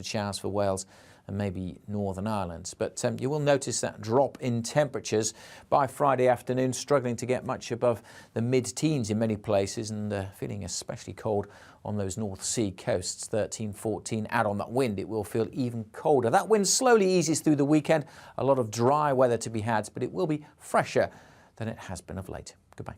showers for Wales and maybe Northern Ireland. But you will notice that drop in temperatures by Friday afternoon, struggling to get much above the mid-teens in many places, and feeling especially cold on those North Sea coasts. 13, 14, add on that wind, it will feel even colder. That wind slowly eases through the weekend. A lot of dry weather to be had, but it will be fresher than it has been of late. Goodbye.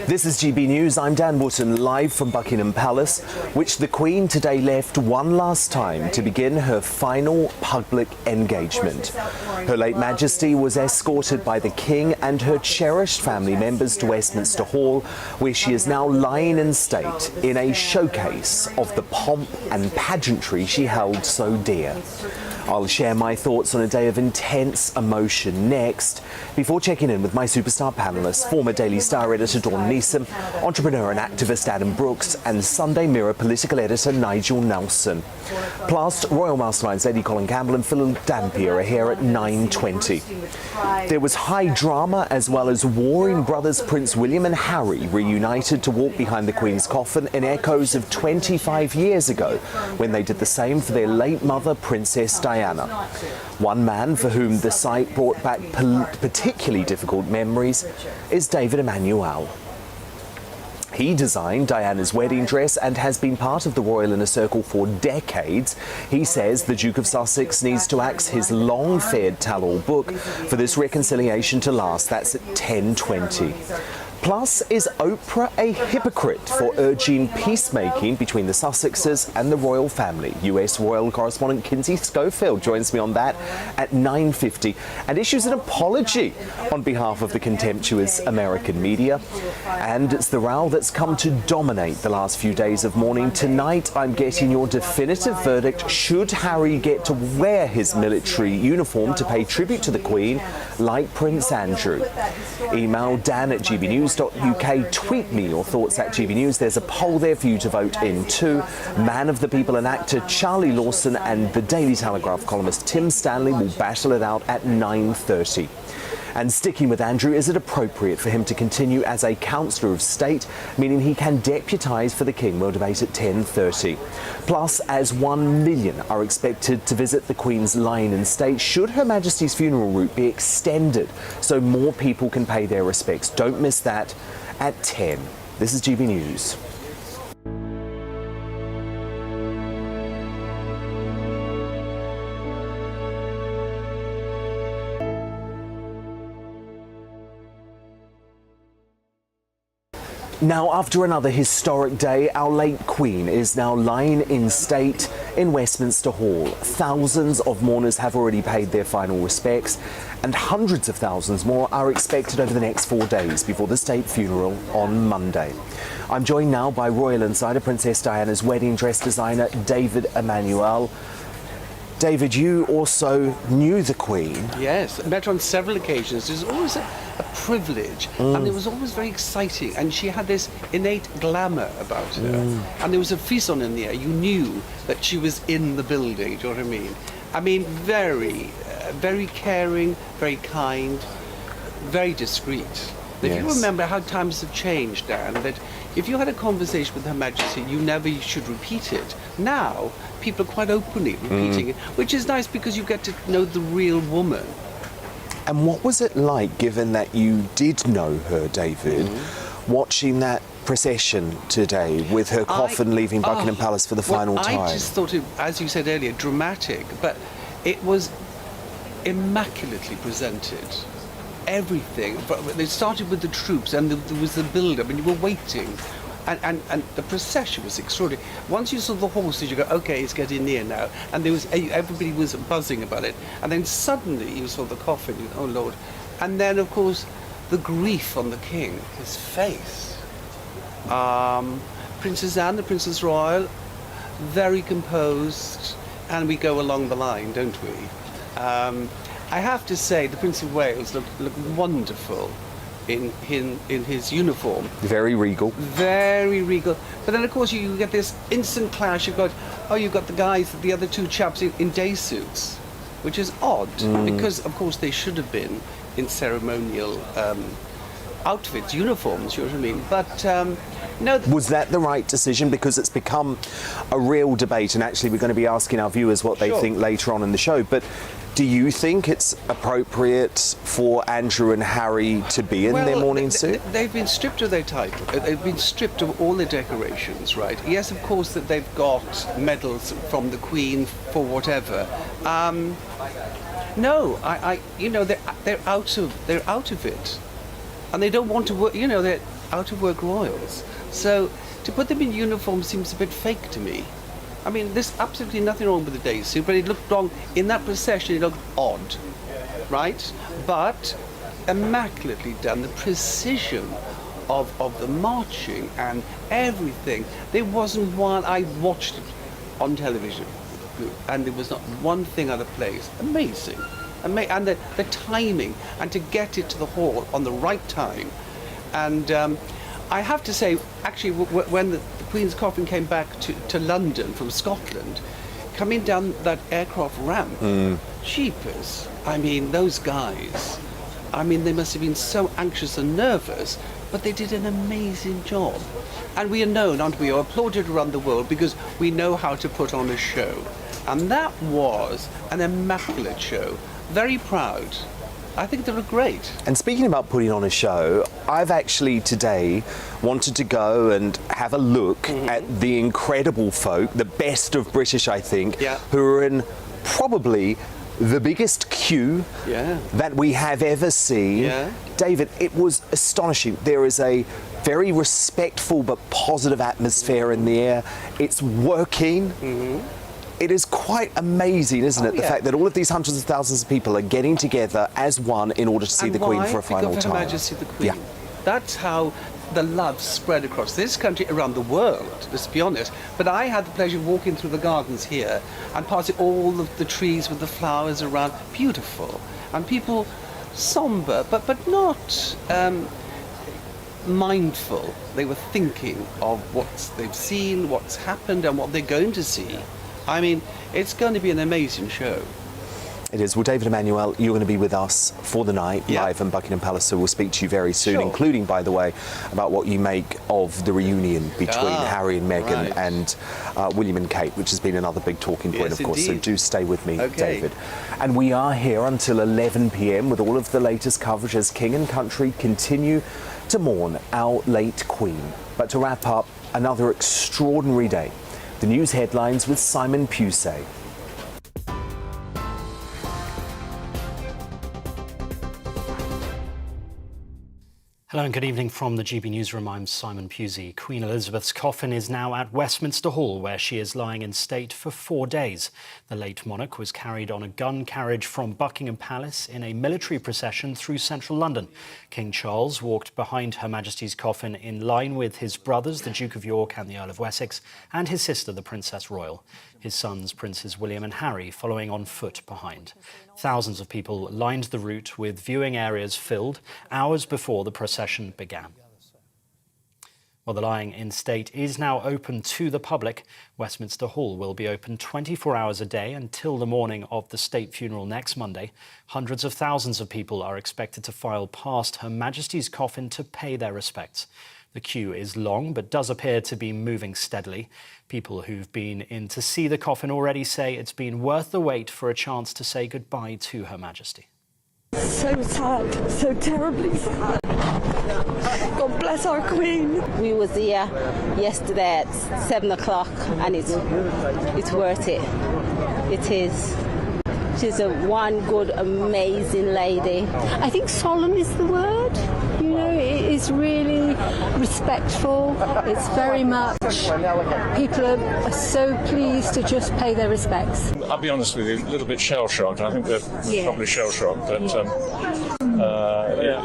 This is GB News. I'm Dan Wootton, live from Buckingham Palace, which the Queen today left one last time to begin her final public engagement. Her late Majesty was escorted by the King and her cherished family members to Westminster Hall, where she is now lying in state in a showcase of the pomp and pageantry she held so dear. I'll share my thoughts on a day of intense emotion next, before checking in with my superstar panellists, former Daily Star editor Dawn Neeson, entrepreneur and activist Adam Brooks, and Sunday Mirror political editor Nigel Nelson. Plus, Royal Masterminds Lady Colin Campbell and Phil Dampier are here at 9:20. There was high drama as well as warring brothers Prince William and Harry reunited to walk behind the Queen's coffin in echoes of 25 years ago, when they did the same for their late mother, Princess Diana. One man for whom the sight brought back particularly difficult memories is David Emmanuel. He designed Diana's wedding dress and has been part of the Royal Inner Circle for decades. He says the Duke of Sussex needs to axe his long-feared tell-all book for this reconciliation to last. That's at 10:20. Plus, is Oprah a hypocrite for urging peacemaking between the Sussexes and the royal family? US royal correspondent Kinsey Schofield joins me on that at 9:50 and issues an apology on behalf of the contemptuous American media. And it's the row that's come to dominate the last few days of mourning. Tonight, I'm getting your definitive verdict. Should Harry get to wear his military uniform to pay tribute to the Queen, like Prince Andrew? Email dan@gbnews.uk. Tweet me your thoughts at GB News. There's a poll there for you to vote in too. Man of the People and actor Charlie Lawson and the Daily Telegraph columnist Tim Stanley will battle it out at 9:30. And sticking with Andrew, is it appropriate for him to continue as a Councillor of State, meaning he can deputise for the King? We'll debate at 10:30. Plus, as 1 million are expected to visit the Queen's lying in state, should Her Majesty's funeral route be extended so more people can pay their respects? Don't miss that at 10. This is GB News. Now, after another historic day, our late Queen is now lying in state in Westminster Hall. Thousands of mourners have already paid their final respects, and hundreds of thousands more are expected over the next 4 days before the state funeral on Monday. I'm joined now by Royal Insider, Princess Diana's wedding dress designer, David Emmanuel. David, you also knew the Queen. Yes, I met her on several occasions. It was always a privilege, and it was always very exciting, and she had this innate glamour about her, and there was a frisson in the air. You knew that she was in the building, do you know what I mean? I mean, very caring, very kind, very discreet. If you remember how times have changed, Dan, that if you had a conversation with Her Majesty, you never should repeat it. Now, people are quite openly repeating it, which is nice because you get to know the real woman. And what was it like, given that you did know her, David, watching that procession today with her coffin leaving Buckingham Palace for the final time? I just thought it, as you said earlier, dramatic, but it was immaculately presented. Everything. They started with the troops, and there was the build-up, and you were waiting. And the procession was extraordinary. Once you saw the horses, you go, okay, it's getting near now. And there was everybody was buzzing about it. And then suddenly you saw the coffin, oh Lord. And then, of course, the grief on the King, his face. Princess Anne, the Princess Royal, very composed, and we go along the line, don't we? I have to say, the Prince of Wales looked wonderful in his uniform. Very regal. Very regal. But then, of course, you get this instant clash. You've got the guys, the other two chaps in day suits, which is odd because, of course, they should have been in ceremonial outfits, uniforms. You know what I mean? But no. Was that the right decision? Because it's become a real debate, and actually, we're going to be asking our viewers what they think later on in the show. But do you think it's appropriate for Andrew and Harry to be in their morning suit? They've been stripped of their title. They've been stripped of all their decorations, right? Yes, of course, that they've got medals from the Queen for whatever. No, they're out of it, and they don't want to work. They're out of work royals. So to put them in uniform seems a bit fake to me. I mean, there's absolutely nothing wrong with the day suit, but it looked wrong in that procession. It looked odd, right? But immaculately done. The precision of the marching and everything. There wasn't one. I watched it on television, and there was not one thing out of place. Amazing, and the timing, and to get it to the hall on the right time, and. I have to say, actually, when the Queen's coffin came back to London from Scotland, coming down that aircraft ramp, jeepers, I mean, those guys, I mean, they must have been so anxious and nervous, but they did an amazing job. And we are known, aren't we, or applauded around the world because we know how to put on a show. And that was an immaculate show. Very proud. I think they look great. And speaking about putting on a show, I've actually today wanted to go and have a look at the incredible folk, the best of British, I think, who are in probably the biggest queue that we have ever seen. David, it was astonishing. There is a very respectful but positive atmosphere in the air. It's working. It is quite amazing, isn't it? The fact that all of these hundreds of thousands of people are getting together as one in order to see the Queen for a final time. Her Majesty the Queen. That's how the love spread across this country, around the world, let's be honest. But I had the pleasure of walking through the gardens here and passing all of the trees with the flowers around. Beautiful. And people somber, but not mindful. They were thinking of what they've seen, what's happened, and what they're going to see. I mean, it's going to be an amazing show. It is. Well, David Emmanuel, you're going to be with us for the night, live in Buckingham Palace, so we'll speak to you very soon, including, by the way, about what you make of the reunion between Harry and Meghan and William and Kate, which has been another big talking point, of course, so do stay with me, David. And we are here until 11 p.m. with all of the latest coverage as King and Country continue to mourn our late Queen. But to wrap up, another extraordinary day. The news headlines with Simon Pusey. Hello and good evening from the GB Newsroom. I'm Simon Pusey. Queen Elizabeth's coffin is now at Westminster Hall, where she is lying in state for 4 days. The late monarch was carried on a gun carriage from Buckingham Palace in a military procession through central London. King Charles walked behind Her Majesty's coffin in line with his brothers, the Duke of York and the Earl of Wessex, and his sister, the Princess Royal. His sons, Princes William and Harry, following on foot behind. Thousands of people lined the route with viewing areas filled hours before the procession began. While the lying in state is now open to the public, Westminster Hall will be open 24 hours a day until the morning of the state funeral next Monday. Hundreds of thousands of people are expected to file past Her Majesty's coffin to pay their respects. The queue is long, but does appear to be moving steadily. People who've been in to see the coffin already say it's been worth the wait for a chance to say goodbye to Her Majesty. So sad, so terribly sad. God bless our Queen. We was here yesterday at 7 o'clock and it's worth it. It is. She's one good, amazing lady. I think solemn is the word. You know, it is really respectful. It's very much, people are so pleased to just pay their respects. I'll be honest with you, a little bit shell-shocked. I think they're probably shell-shocked, but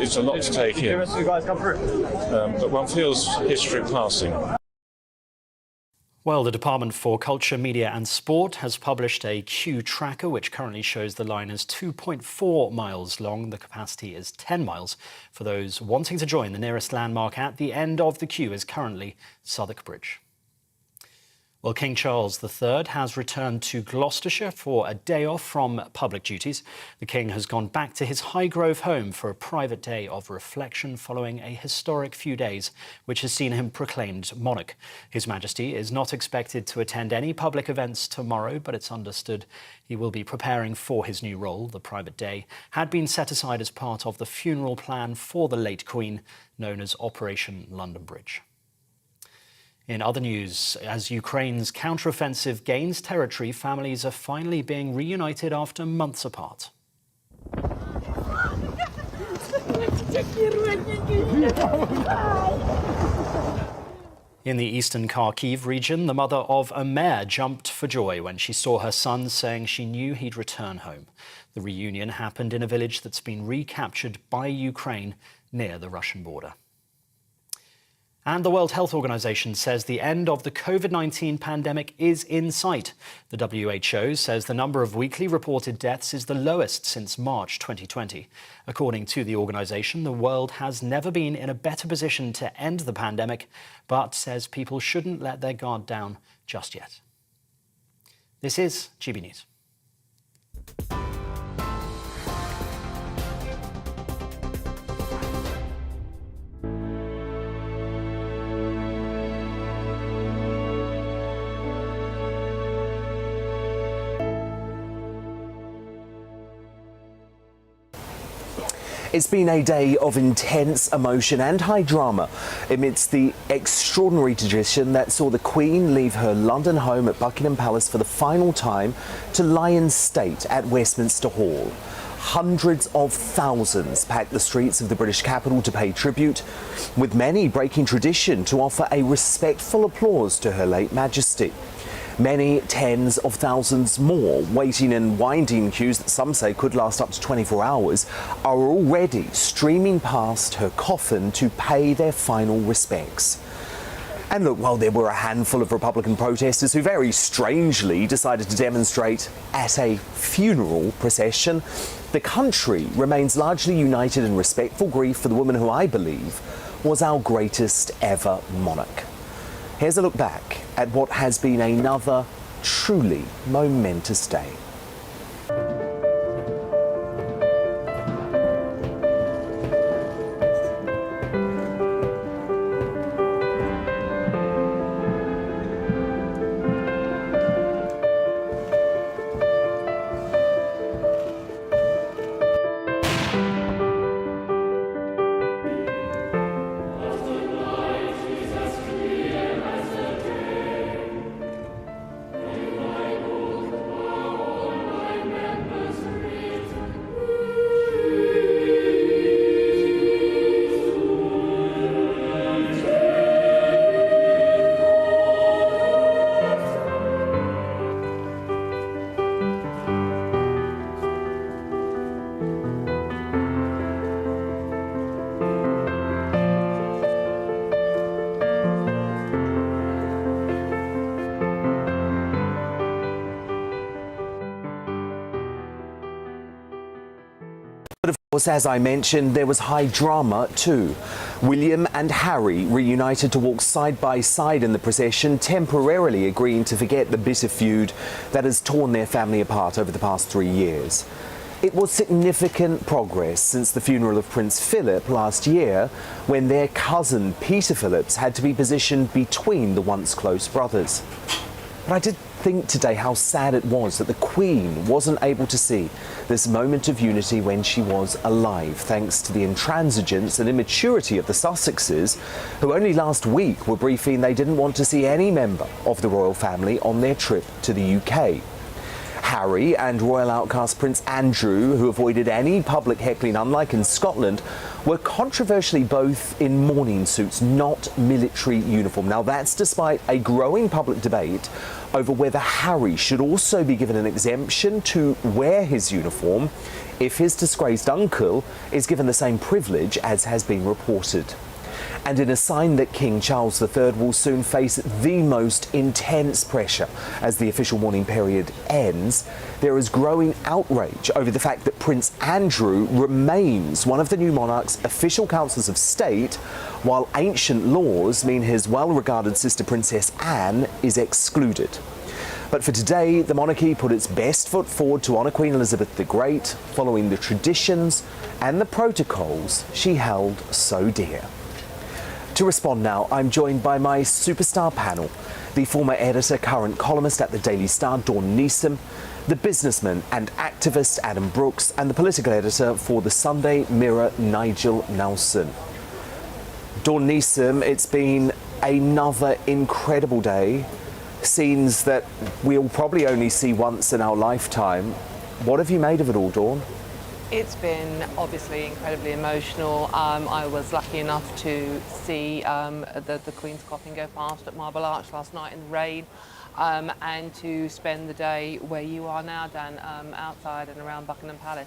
it's a lot to take in. But one feels history passing. Well, the Department for Culture, Media and Sport has published a queue tracker which currently shows the line is 2.4 miles long. The capacity is 10 miles. For those wanting to join, the nearest landmark at the end of the queue is currently Southwark Bridge. Well, King Charles III has returned to Gloucestershire for a day off from public duties. The King has gone back to his Highgrove home for a private day of reflection following a historic few days, which has seen him proclaimed monarch. His Majesty is not expected to attend any public events tomorrow, but it's understood he will be preparing for his new role. The private day had been set aside as part of the funeral plan for the late Queen, known as Operation London Bridge. In other news, as Ukraine's counteroffensive gains territory, families are finally being reunited after months apart. In the eastern Kharkiv region, the mother of a mayor jumped for joy when she saw her son, saying she knew he'd return home. The reunion happened in a village that's been recaptured by Ukraine near the Russian border. And the World Health Organization says the end of the COVID-19 pandemic is in sight. The WHO says the number of weekly reported deaths is the lowest since March 2020. According to the organization, the world has never been in a better position to end the pandemic, but says people shouldn't let their guard down just yet. This is GB News. It's been a day of intense emotion and high drama amidst the extraordinary tradition that saw the Queen leave her London home at Buckingham Palace for the final time to lie in state at Westminster Hall. Hundreds of thousands packed the streets of the British capital to pay tribute, with many breaking tradition to offer a respectful applause to Her late Majesty. Many tens of thousands more waiting in winding queues that some say could last up to 24 hours are already streaming past her coffin to pay their final respects. And look, while there were a handful of Republican protesters who very strangely decided to demonstrate at a funeral procession, the country remains largely united in respectful grief for the woman who I believe was our greatest ever monarch. Here's a look back at what has been another truly momentous day. But of course, as I mentioned, there was high drama too. William and Harry reunited to walk side by side in the procession, temporarily agreeing to forget the bitter feud that has torn their family apart over the past 3 years. It was significant progress since the funeral of Prince Philip last year, when their cousin Peter Phillips had to be positioned between the once close brothers. But I did think today how sad it was that the Queen wasn't able to see this moment of unity when she was alive, thanks to the intransigence and immaturity of the Sussexes, who only last week were briefing they didn't want to see any member of the royal family on their trip to the UK. Harry and royal outcast Prince Andrew, who avoided any public heckling, unlike in Scotland, were controversially both in mourning suits, not military uniform. Now, that's despite a growing public debate over whether Harry should also be given an exemption to wear his uniform if his disgraced uncle is given the same privilege as has been reported. And in a sign that King Charles III will soon face the most intense pressure as the official mourning period ends, there is growing outrage over the fact that Prince Andrew remains one of the new monarch's official councillors of state, while ancient laws mean his well-regarded sister Princess Anne is excluded. But for today, the monarchy put its best foot forward to honour Queen Elizabeth the Great, following the traditions and the protocols she held so dear. To respond now, I'm joined by my superstar panel: the former editor, current columnist at the Daily Star, Dawn Neeson, the businessman and activist Adam Brooks, and the political editor for the Sunday Mirror, Nigel Nelson. Dawn Neeson, it's been another incredible day. Scenes that we'll probably only see once in our lifetime. What have you made of it all, Dawn? It's been obviously incredibly emotional. I was lucky enough to see the Queen's coffin go past at Marble Arch last night in the rain, and to spend the day where you are now, Dan, outside and around Buckingham Palace.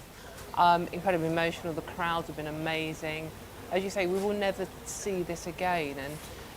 Incredibly emotional. The crowds have been amazing. As you say, we will never see this again, and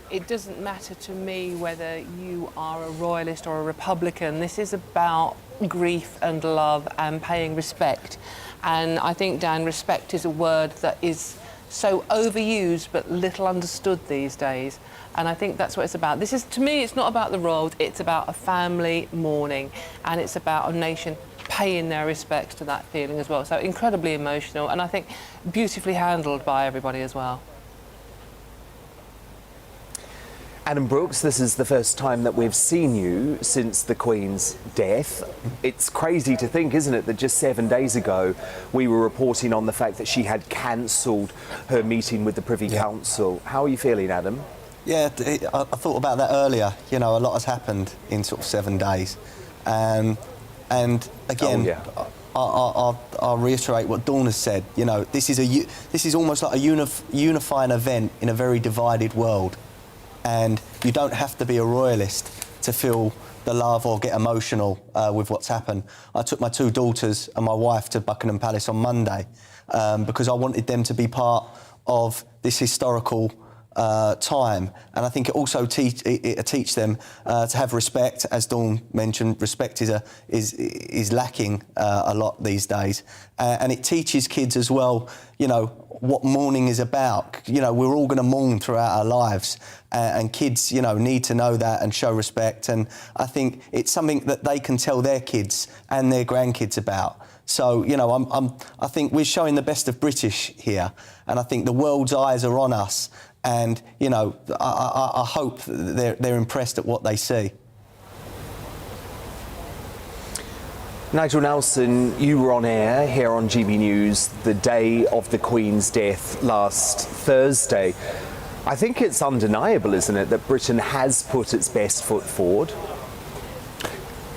it doesn't matter to me whether you are a royalist or a Republican. This is about grief and love and paying respect. And I think, Dan, respect is a word that is so overused but little understood these days. And I think that's what it's about. This is, to me, it's not about the royals, it's about a family mourning, and it's about a nation paying their respects to that feeling as well. So incredibly emotional, and I think beautifully handled by everybody as well. Adam Brooks, this is the first time that we've seen you since the Queen's death. It's crazy to think, isn't it, that just 7 days ago we were reporting on the fact that she had cancelled her meeting with the Privy Council. How are you feeling, Adam? Yeah, I thought about that earlier. You know, a lot has happened in sort of 7 days. And again, I'll reiterate what Dawn has said. You know, this is almost like a unifying event in a very divided world. And you don't have to be a royalist to feel the love or get emotional with what's happened. I took my 2 daughters and my wife to Buckingham Palace on Monday because I wanted them to be part of this historical time, and I think it also teach them to have respect. As Dawn mentioned, respect is lacking a lot these days, and it teaches kids as well, you know, what mourning is about. You know, we're all going to mourn throughout our lives, and kids, you know, need to know that and show respect. And I think it's something that they can tell their kids and their grandkids about. So, you know, I think we're showing the best of British here, and I think the world's eyes are on us. And, you know, I hope they're impressed at what they see. Nigel Nelson, you were on air here on GB News the day of the Queen's death last Thursday. I think it's undeniable, isn't it, that Britain has put its best foot forward?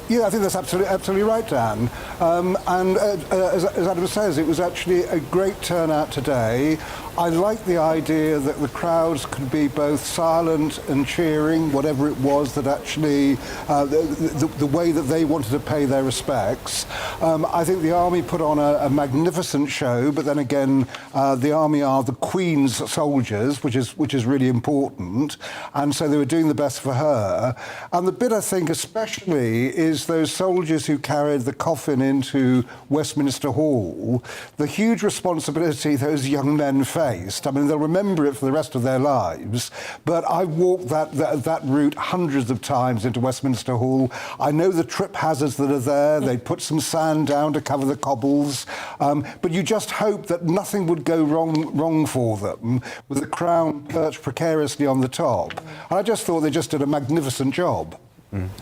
Yeah, I think that's absolutely right, Dan. As Adam says, it was actually a great turnout today. I like the idea that the crowds could be both silent and cheering, whatever it was that actually, the way that they wanted to pay their respects. I think the army put on a magnificent show, but then again, the army are the Queen's soldiers, which is really important, and so they were doing the best for her. And the bit I think especially is those soldiers who carried the coffin into Westminster Hall, the huge responsibility those young men faced. I mean, they'll remember it for the rest of their lives, but I walked that route hundreds of times into Westminster Hall. I know the trip hazards that are there. They put some sand down to cover the cobbles, but you just hope that nothing would go wrong for them with the crown perched precariously on the top. And I just thought they just did a magnificent job.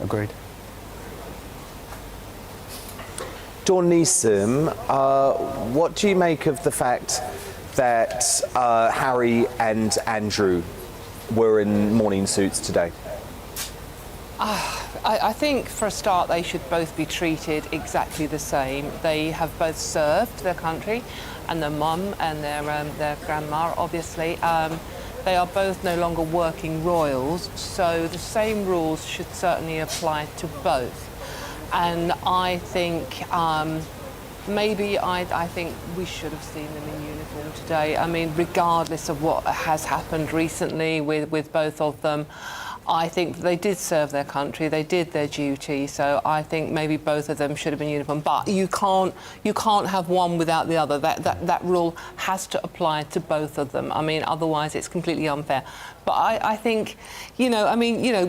Agreed. Dawn Neeson, what do you make of the fact that Harry and Andrew were in mourning suits today? I think, for a start, they should both be treated exactly the same. They have both served their country, and their mum and their grandma, obviously. They are both no longer working royals, so the same rules should certainly apply to both. And I think maybe I think we should have seen them in uniform today. I mean, regardless of what has happened recently with both of them, I think they did serve their country, they did their duty, so I think maybe both of them should have been uniform. But you can't have one without the other. That rule has to apply to both of them. I mean, otherwise it's completely unfair. But I think, you know, I mean, you know,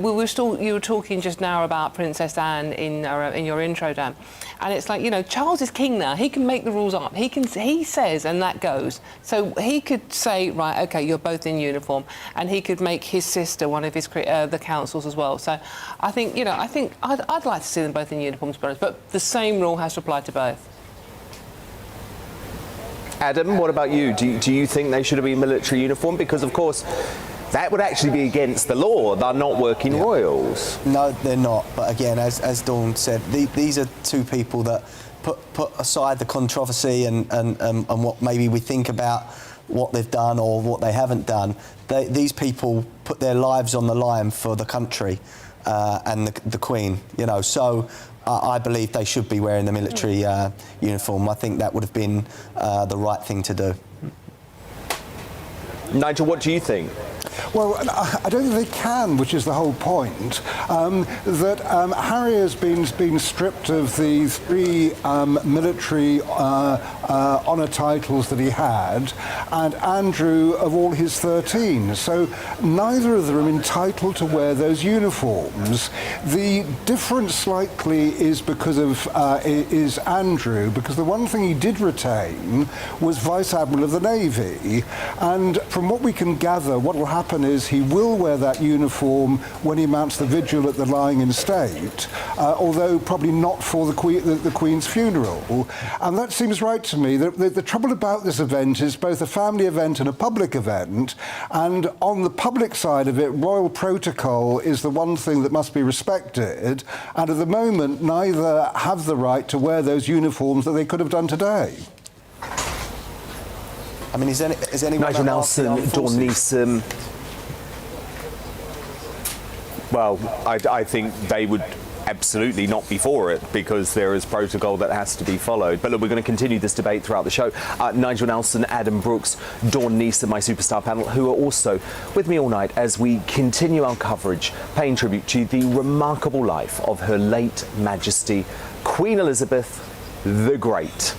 you were talking just now about Princess Anne in your intro, Dan, and it's like, you know, Charles is king now. He can make the rules up. He says, and that goes. So he could say, right, okay, you're both in uniform, and he could make his sister one of his the councils as well. So I think, you know, I'd like to see them both in uniforms, but the same rule has to apply to both. Adam, what about you? Do you think they should have been military uniform? Because, of course, that would actually be against the law. They're not working royals. No, they're not. But again, as Dawn said, these are two people that put aside the controversy and what maybe we think about what they've done or what they haven't done. These people put their lives on the line for the country and the Queen, you know. So I believe they should be wearing the military uniform. I think that would have been the right thing to do. Nigel, what do you think? Well, I don't think they can, which is the whole point. Harry has been stripped of the 3 military honour titles that he had, and Andrew of all his 13. So neither of them are entitled to wear those uniforms. The difference slightly is because of is Andrew, because the one thing he did retain was Vice Admiral of the Navy, and from what we can gather, what will happen is he will wear that uniform when he mounts the vigil at the Lying in State, although probably not for the Queen's funeral. And that seems right to me. The trouble about this event is both a family event and a public event, and on the public side of it, royal protocol is the one thing that must be respected, and at the moment neither have the right to wear those uniforms that they could have done today. I mean, is anyone... Nigel Nelson, Dawn Neeson. Well, I think they would absolutely not be for it because there is protocol that has to be followed. But look, we're going to continue this debate throughout the show. Nigel Nelson, Adam Brooks, Dawn Neeson, my superstar panel, who are also with me all night as we continue our coverage, paying tribute to the remarkable life of Her late Majesty, Queen Elizabeth the Great.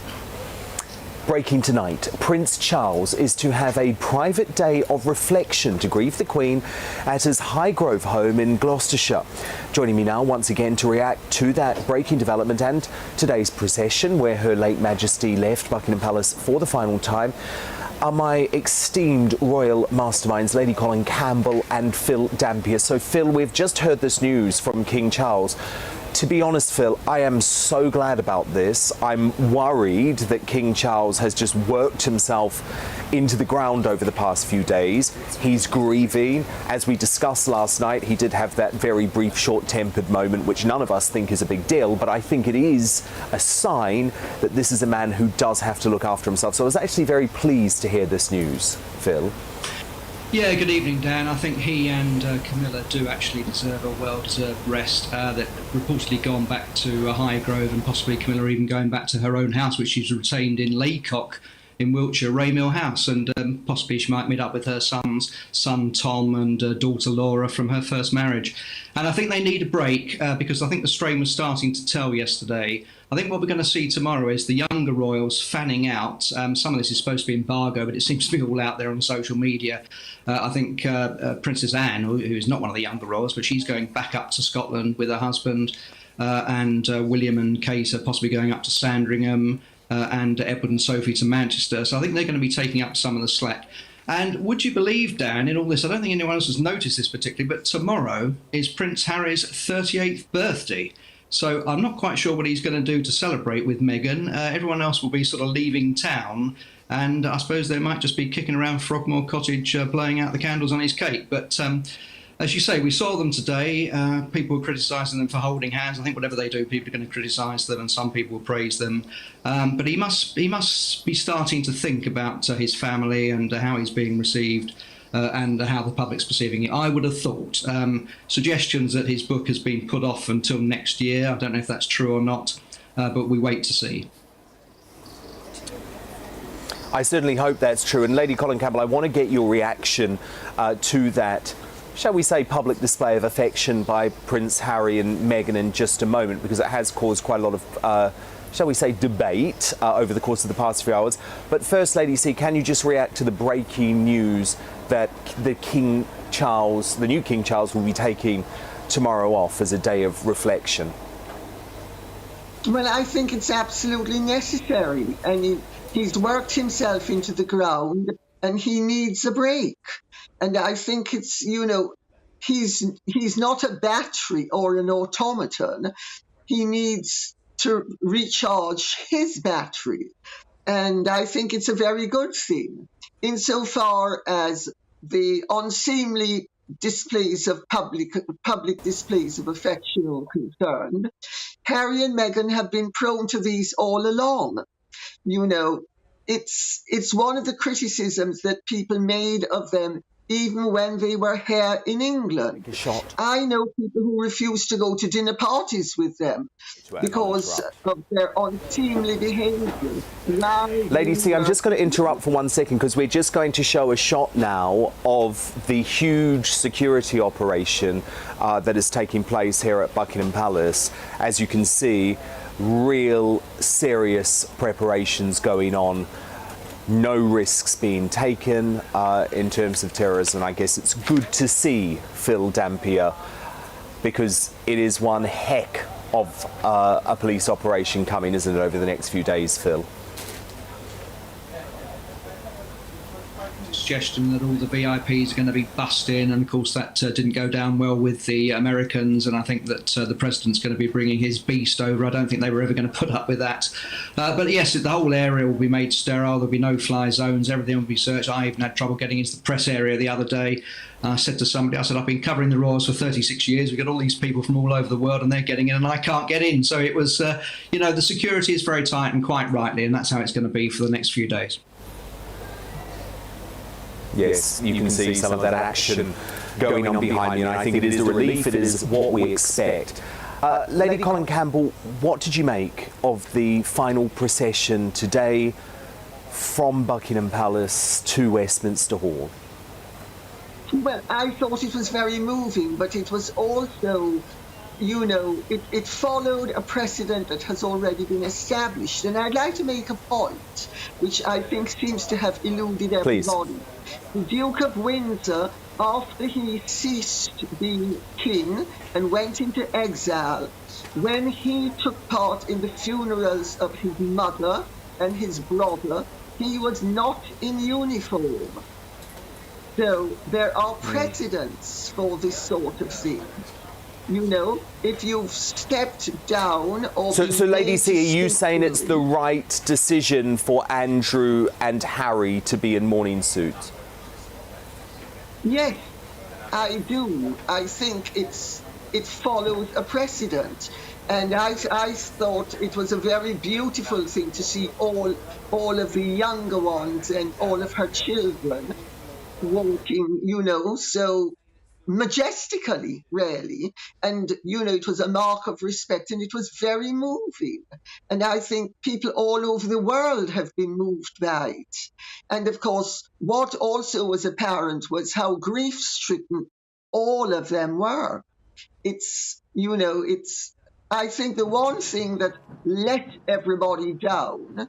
Breaking tonight, Prince Charles is to have a private day of reflection to grieve the Queen at his Highgrove home in Gloucestershire. Joining me now once again to react to that breaking development and today's procession where Her late Majesty left Buckingham Palace for the final time are my esteemed royal masterminds, Lady Colin Campbell and Phil Dampier. So Phil, we've just heard this news from King Charles. To be honest, Phil, I am so glad about this. I'm worried that King Charles has just worked himself into the ground over the past few days. He's grieving. As we discussed last night, he did have that very brief, short-tempered moment, which none of us think is a big deal, but I think it is a sign that this is a man who does have to look after himself. So I was actually very pleased to hear this news, Phil. Yeah, good evening, Dan. I think he and Camilla do actually deserve a well-deserved rest. They've reportedly gone back to Highgrove and possibly Camilla even going back to her own house, which she's retained in Laycock in Wiltshire, Raymill House, and possibly she might meet up with her son Tom and daughter Laura from her first marriage. And I think they need a break because I think the strain was starting to tell yesterday. I think what we're going to see tomorrow is the younger royals fanning out. Some of this is supposed to be embargo, but it seems to be all out there on social media. I think Princess Anne, who is not one of the younger royals, but she's going back up to Scotland with her husband, and William and Kate are possibly going up to Sandringham, and Edward and Sophie to Manchester. So I think they're going to be taking up some of the slack. And would you believe, Dan, in all this, I don't think anyone else has noticed this particularly, but tomorrow is Prince Harry's 38th birthday. So I'm not quite sure what he's going to do to celebrate with Meghan. Everyone else will be sort of leaving town, and I suppose they might just be kicking around Frogmore Cottage, blowing out the candles on his cake. But as you say, we saw them today. People were criticising them for holding hands. I think whatever they do, people are going to criticise them, and some people will praise them. But he must be starting to think about his family and how he's being received. And how the public's perceiving it. I would have thought suggestions that his book has been put off until next year. I don't know if that's true or not, but we wait to see. I certainly hope that's true. And Lady Colin Campbell, I want to get your reaction to that, shall we say, public display of affection by Prince Harry and Meghan in just a moment, because it has caused quite a lot of, shall we say, debate over the course of the past few hours. But first, Lady C, can you just react to the breaking news that the new King Charles will be taking tomorrow off as a day of reflection? Well, I think it's absolutely necessary. I mean, he's worked himself into the ground and he needs a break. And I think it's, he's not a battery or an automaton. He needs to recharge his battery. And I think it's a very good thing. Insofar as the unseemly displays of public displays of affection are concerned, Harry and Meghan have been prone to these all along. It's one of the criticisms that people made of them even when they were here in England. I know people who refuse to go to dinner parties with them because of their unseemly behaviour. Lady C, I'm just going to interrupt for 1 second because we're just going to show a shot now of the huge security operation that is taking place here at Buckingham Palace. As you can see, real serious preparations going on. No risks being taken in terms of terrorism. I guess it's good to see, Phil Dampier, because it is one heck of a police operation coming, isn't it, over the next few days, Phil? Suggestion that all the VIPs are going to be bussed in, and of course that didn't go down well with the Americans, and I think that the president's going to be bringing his beast over. I don't think they were ever going to put up with that. But yes, the whole area will be made sterile. There'll be no-fly zones. Everything will be searched. I even had trouble getting into the press area the other day. I said to somebody, I've been covering the royals for 36 years. We've got all these people from all over the world and they're getting in and I can't get in. So it was, the security is very tight, and quite rightly, and that's how it's going to be for the next few days. Yes, you can see some of that action going on behind me, and I think it is a relief. It is what we expect. Lady Colin Campbell, what did you make of the final procession today from Buckingham Palace to Westminster Hall? Well, I thought it was very moving, but it was also, it followed a precedent that has already been established. And I'd like to make a point, which I think seems to have eluded everybody. Please. The Duke of Windsor, after he ceased being king and went into exile, when he took part in the funerals of his mother and his brother, he was not in uniform. So there are precedents for this sort of thing. If you've stepped down or... So Lady C, are you saying it's the right decision for Andrew and Harry to be in mourning suits? Yes, I do. I think it follows a precedent. And I thought it was a very beautiful thing to see all of the younger ones and all of her children walking, so majestically, really. And, it was a mark of respect, and it was very moving. And I think people all over the world have been moved by it. And, of course, what also was apparent was how grief-stricken all of them were. I think the one thing that let everybody down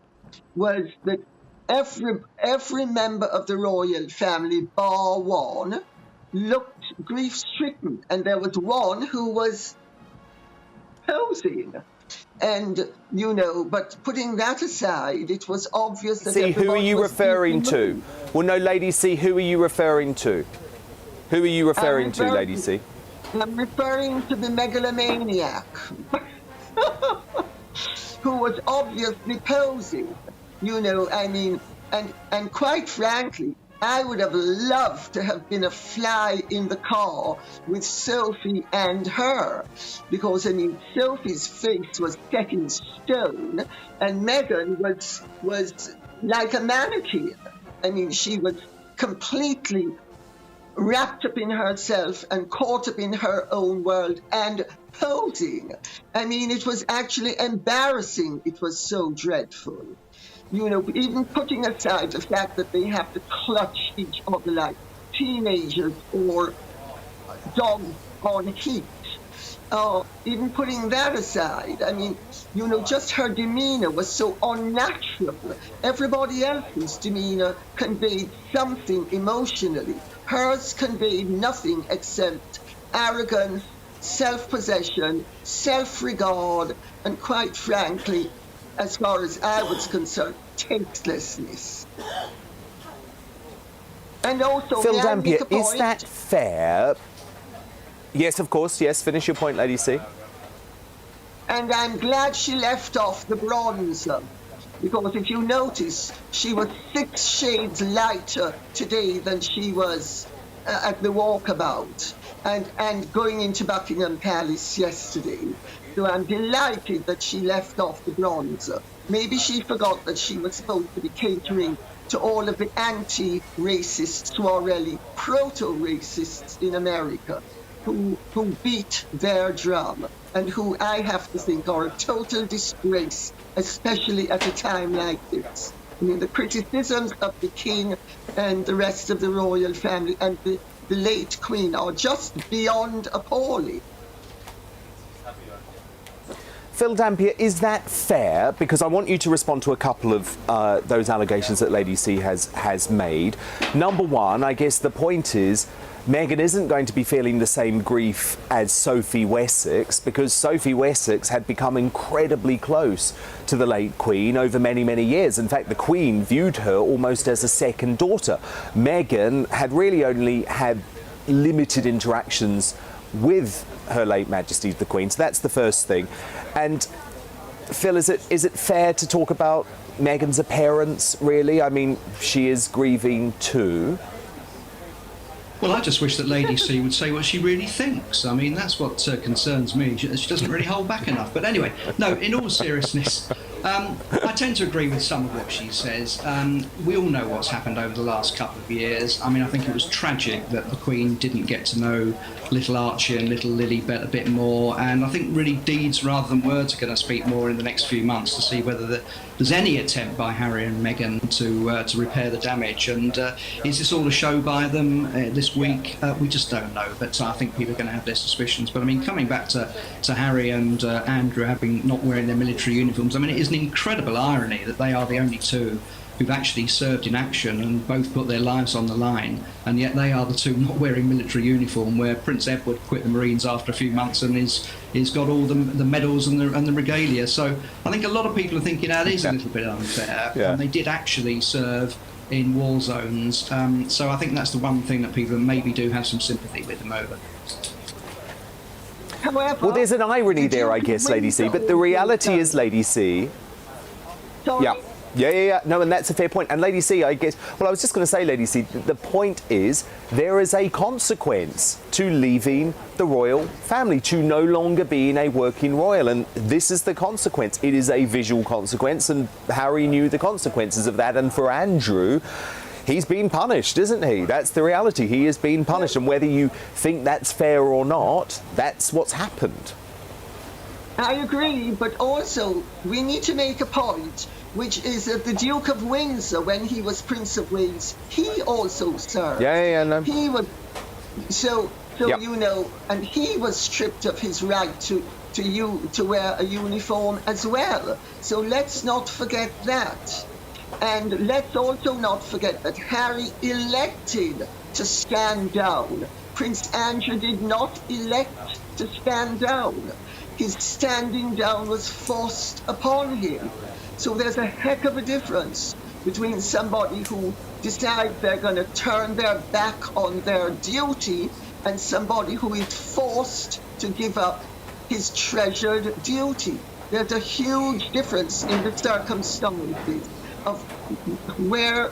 was that every member of the royal family, bar one, looked grief-stricken, and there was one who was posing. And, but putting that aside, it was obvious that... See, who are you referring to? Well, no, Lady C, who are you referring to? Who are you referring to, Lady C? I'm referring to the megalomaniac, who was obviously posing, and quite frankly, I would have loved to have been a fly in the car with Sophie and her, because, Sophie's face was set in stone, and Meghan was like a mannequin. She was completely wrapped up in herself and caught up in her own world and posing. I mean, it was actually embarrassing. It was so dreadful. You know, even putting aside the fact that they have to clutch each other like teenagers or dogs on heat. Even putting that aside, I mean, you know, just her demeanor was so unnatural. Everybody else's demeanor conveyed something emotionally. Hers conveyed nothing except arrogance, self-possession, self-regard, and quite frankly, as far as I was concerned, tastelessness. And also, Phil Dampier, is that fair? Yes, of course. Yes, finish your point, Lady C. And I'm glad she left off the bronzer, because if you notice, she was 6 shades lighter today than she was at the walkabout and going into Buckingham Palace yesterday. So I'm delighted that she left off the bronzer. Maybe she forgot that she was supposed to be catering to all of the anti-racists who are really proto-racists in America, who beat their drum and who I have to think are a total disgrace, especially at a time like this. I mean, the criticisms of the King and the rest of the royal family and the late Queen are just beyond appalling. Phil Dampier, is that fair? Because I want you to respond to a couple of those allegations that Lady C has made. Number one, I guess the point is, Meghan isn't going to be feeling the same grief as Sophie Wessex, because Sophie Wessex had become incredibly close to the late Queen over many, many years. In fact, the Queen viewed her almost as a second daughter. Meghan had really only had limited interactions with Her late Majesty the Queen. So that's the first thing. And Phil, is it fair to talk about Meghan's appearance, really? I mean, she is grieving too. Well, I just wish that Lady C would say what she really thinks. I mean, that's what concerns me. She doesn't really hold back enough. But anyway, no, in all seriousness, I tend to agree with some of what she says. We all know what's happened over the last couple of years. I mean, I think it was tragic that the Queen didn't get to know little Archie and little Lily a bit more. And I think really deeds rather than words are going to speak more in the next few months to see whether there's any attempt by Harry and Meghan to repair the damage. And is this all a show by them this week? We just don't know. But I think people are going to have their suspicions. But I mean, coming back to Harry and Andrew not wearing their military uniforms, I mean, it is an incredible irony that they are the only two who've actually served in action and both put their lives on the line, and yet they are the two not wearing military uniform, where Prince Edward quit the Marines after a few months and he's got all the medals and the regalia. So I think a lot of people are thinking that is a little bit unfair, and they did actually serve in war zones. So I think that's the one thing that people maybe do have some sympathy with them over. However, well, there's an irony there, I guess, Lady C, but the reality is, Lady C... Sorry? Yeah. No, and that's a fair point. And Lady C, I guess, well, I was just going to say, Lady C, the point is there is a consequence to leaving the royal family, to no longer being a working royal. And this is the consequence. It is a visual consequence, and Harry knew the consequences of that. And for Andrew, he's been punished, isn't he? That's the reality. He is being punished. And whether you think that's fair or not, that's what's happened. I agree, but also we need to make a point, which is that the Duke of Windsor, when he was Prince of Wales, he also served. No. He was you know, and he was stripped of his right to wear a uniform as well. So let's not forget that. And let's also not forget that Harry elected to stand down. Prince Andrew did not elect to stand down. His standing down was forced upon him. So there's a heck of a difference between somebody who decides they're going to turn their back on their duty and somebody who is forced to give up his treasured duty. There's a huge difference in the circumstances of where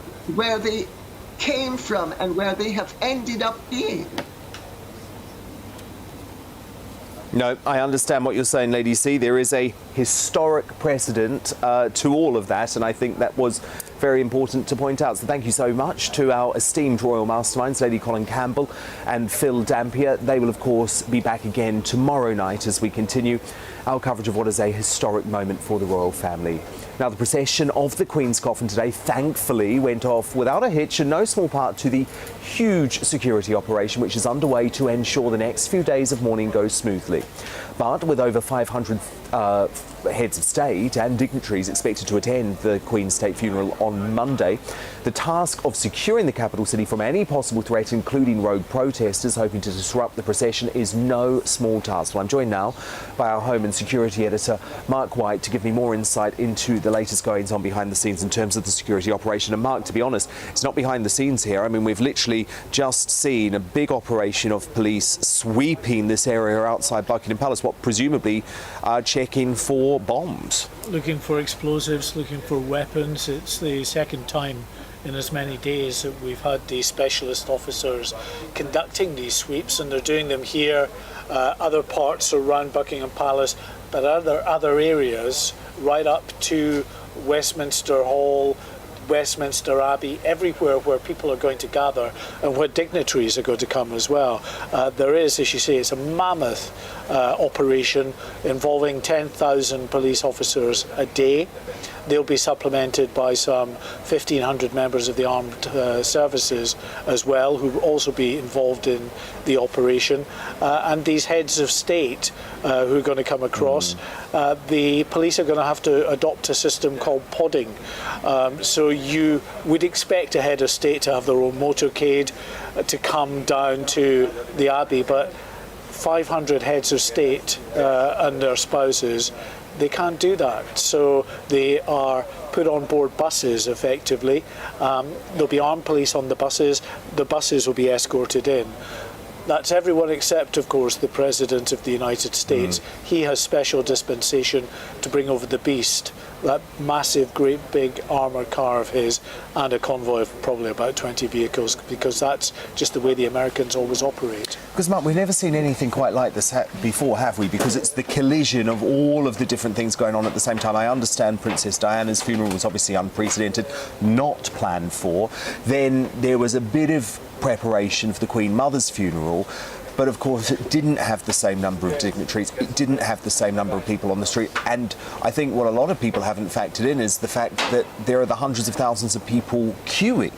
they came from and where they have ended up being. No, I understand what you're saying, Lady C. There is a historic precedent to all of that, and I think that was very important to point out. So thank you so much to our esteemed royal masterminds, Lady Colin Campbell and Phil Dampier. They will, of course, be back again tomorrow night as we continue our coverage of what is a historic moment for the royal family. Now, the procession of the Queen's coffin today thankfully went off without a hitch, in no small part to the huge security operation which is underway to ensure the next few days of mourning go smoothly. But with over 500 heads of state and dignitaries expected to attend the Queen's state funeral on Monday, the task of securing the capital city from any possible threat, including rogue protesters hoping to disrupt the procession, is no small task. Well, I'm joined now by our Home and Security Editor, Mark White, to give me more insight into the latest goings on behind the scenes in terms of the security operation. And Mark, to be honest, it's not behind the scenes here. I mean, we've literally just seen a big operation of police sweeping this area outside Buckingham Palace, what presumably are checking for bombs. Looking for explosives, looking for weapons. It's the second time in as many days that we've had these specialist officers conducting these sweeps, and they're doing them here, other parts around Buckingham Palace, but other areas right up to Westminster Hall, Westminster Abbey, everywhere where people are going to gather and where dignitaries are going to come as well. There is, as you say, it's a mammoth operation involving 10,000 police officers a day. They'll be supplemented by some 1,500 members of the armed services as well, who will also be involved in the operation. And these heads of state who are going to come across, the police are going to have to adopt a system called podding. So you would expect a head of state to have their own motorcade to come down to the Abbey, but 500 heads of state and their spouses, they can't do that. So they are put on board buses effectively. There'll be armed police on the buses. The buses will be escorted in. That's everyone except, of course, the President of the United States. He has special dispensation to bring over the Beast, that massive, great big armoured car of his, and a convoy of probably about 20 vehicles, because that's just the way the Americans always operate. Because, Mark, we've never seen anything quite like this before, have we? Because it's the collision of all of the different things going on at the same time. I understand Princess Diana's funeral was obviously unprecedented, not planned for. Then there was a bit of preparation for the Queen Mother's funeral, but of course it didn't have the same number of dignitaries, it didn't have the same number of people on the street, and I think what a lot of people haven't factored in is the fact that there are the hundreds of thousands of people queuing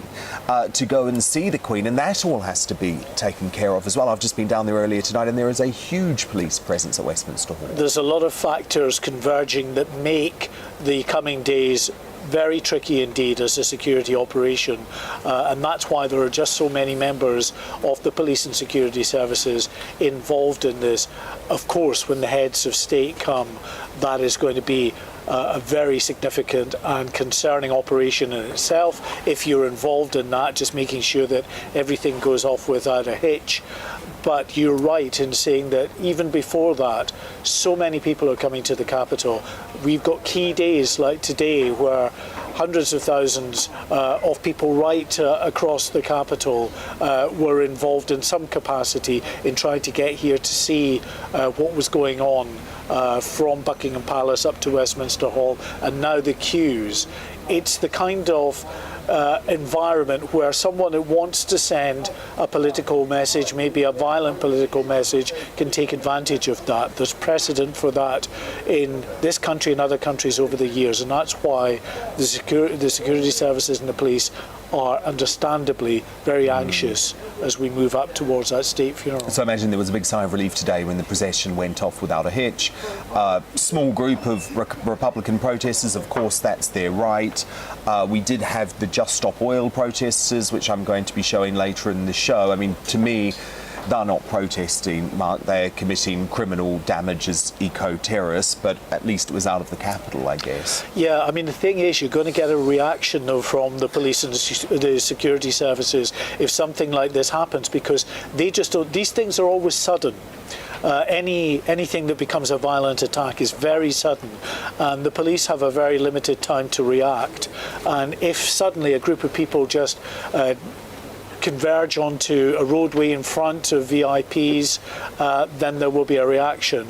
to go and see the Queen, and that all has to be taken care of as well. I've just been down there earlier tonight and there is a huge police presence at Westminster Hall. There's a lot of factors converging that make the coming days very tricky indeed as a security operation, and that's why there are just so many members of the police and security services involved in this. Of course, when the heads of state come, that is going to be a very significant and concerning operation in itself. If you're involved in that, just making sure that everything goes off without a hitch. But you're right in saying that even before that, so many people are coming to the capital. We've got key days like today where hundreds of thousands of people right across the capital were involved in some capacity in trying to get here to see what was going on from Buckingham Palace up to Westminster Hall, and now the queues. It's the kind of environment where someone who wants to send a political message, maybe a violent political message, can take advantage of that. There's precedent for that in this country and other countries over the years, and that's why the security services and the police are understandably very anxious as we move up towards that state funeral. So I imagine there was a big sigh of relief today when the procession went off without a hitch. Small group of Republican protesters, of course, that's their right. We did have the Just Stop Oil protesters, which I'm going to be showing later in the show. I mean, to me, they're not protesting, Mark, they're committing criminal damage as eco-terrorists, but at least it was out of the capital, I guess. Yeah, I mean, the thing is, you're going to get a reaction, though, from the police and the security services if something like this happens, because they just don't, these things are always sudden. Anything that becomes a violent attack is very sudden, and the police have a very limited time to react. And if suddenly a group of people just converge onto a roadway in front of VIPs, then there will be a reaction.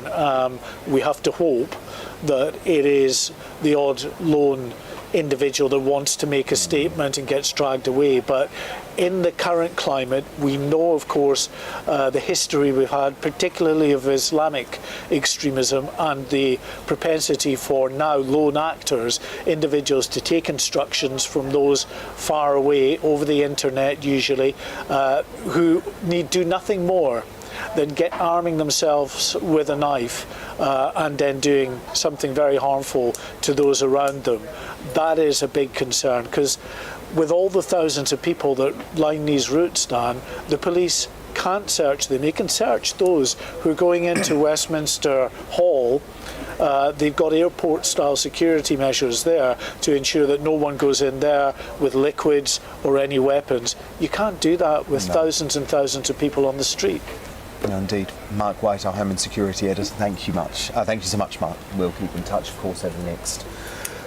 We have to hope that it is the odd lone individual that wants to make a statement and gets dragged away. But in the current climate, we know, of course, the history we've had, particularly of Islamic extremism, and the propensity for now lone actors, individuals, to take instructions from those far away over the internet usually, who need do nothing more than arming themselves with a knife and then doing something very harmful to those around them. That is a big concern, because with all the thousands of people that line these routes, Dan, the police can't search them. They can search those who are going into Westminster Hall. They've got airport-style security measures there to ensure that no one goes in there with liquids or any weapons. You can't do that with thousands and thousands of people on the street. No, indeed. Mark White, our Home and Security Editor, thank you so much, Mark. We'll keep in touch, of course, over the next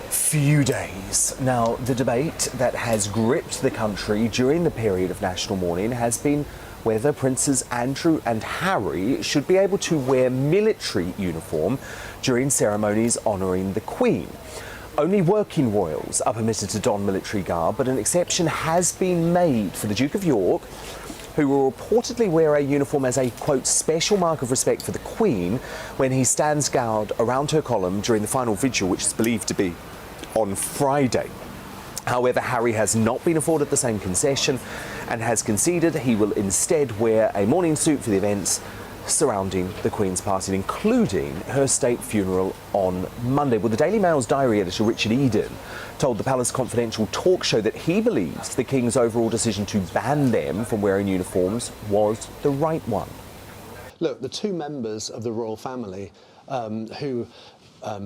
few days. Now, the debate that has gripped the country during the period of national mourning has been whether Princes Andrew and Harry should be able to wear military uniform during ceremonies honouring the Queen. Only working royals are permitted to don military garb, but an exception has been made for the Duke of York, who will reportedly wear a uniform as a, quote, special mark of respect for the Queen when he stands guard around her column during the final vigil, which is believed to be on Friday. However, Harry has not been afforded the same concession and has conceded he will instead wear a mourning suit for the events surrounding the Queen's passing, including her state funeral on Monday. Well, the Daily Mail's diary editor, Richard Eden, told the Palace Confidential talk show that he believes the King's overall decision to ban them from wearing uniforms was the right one. Look, the two members of the royal family who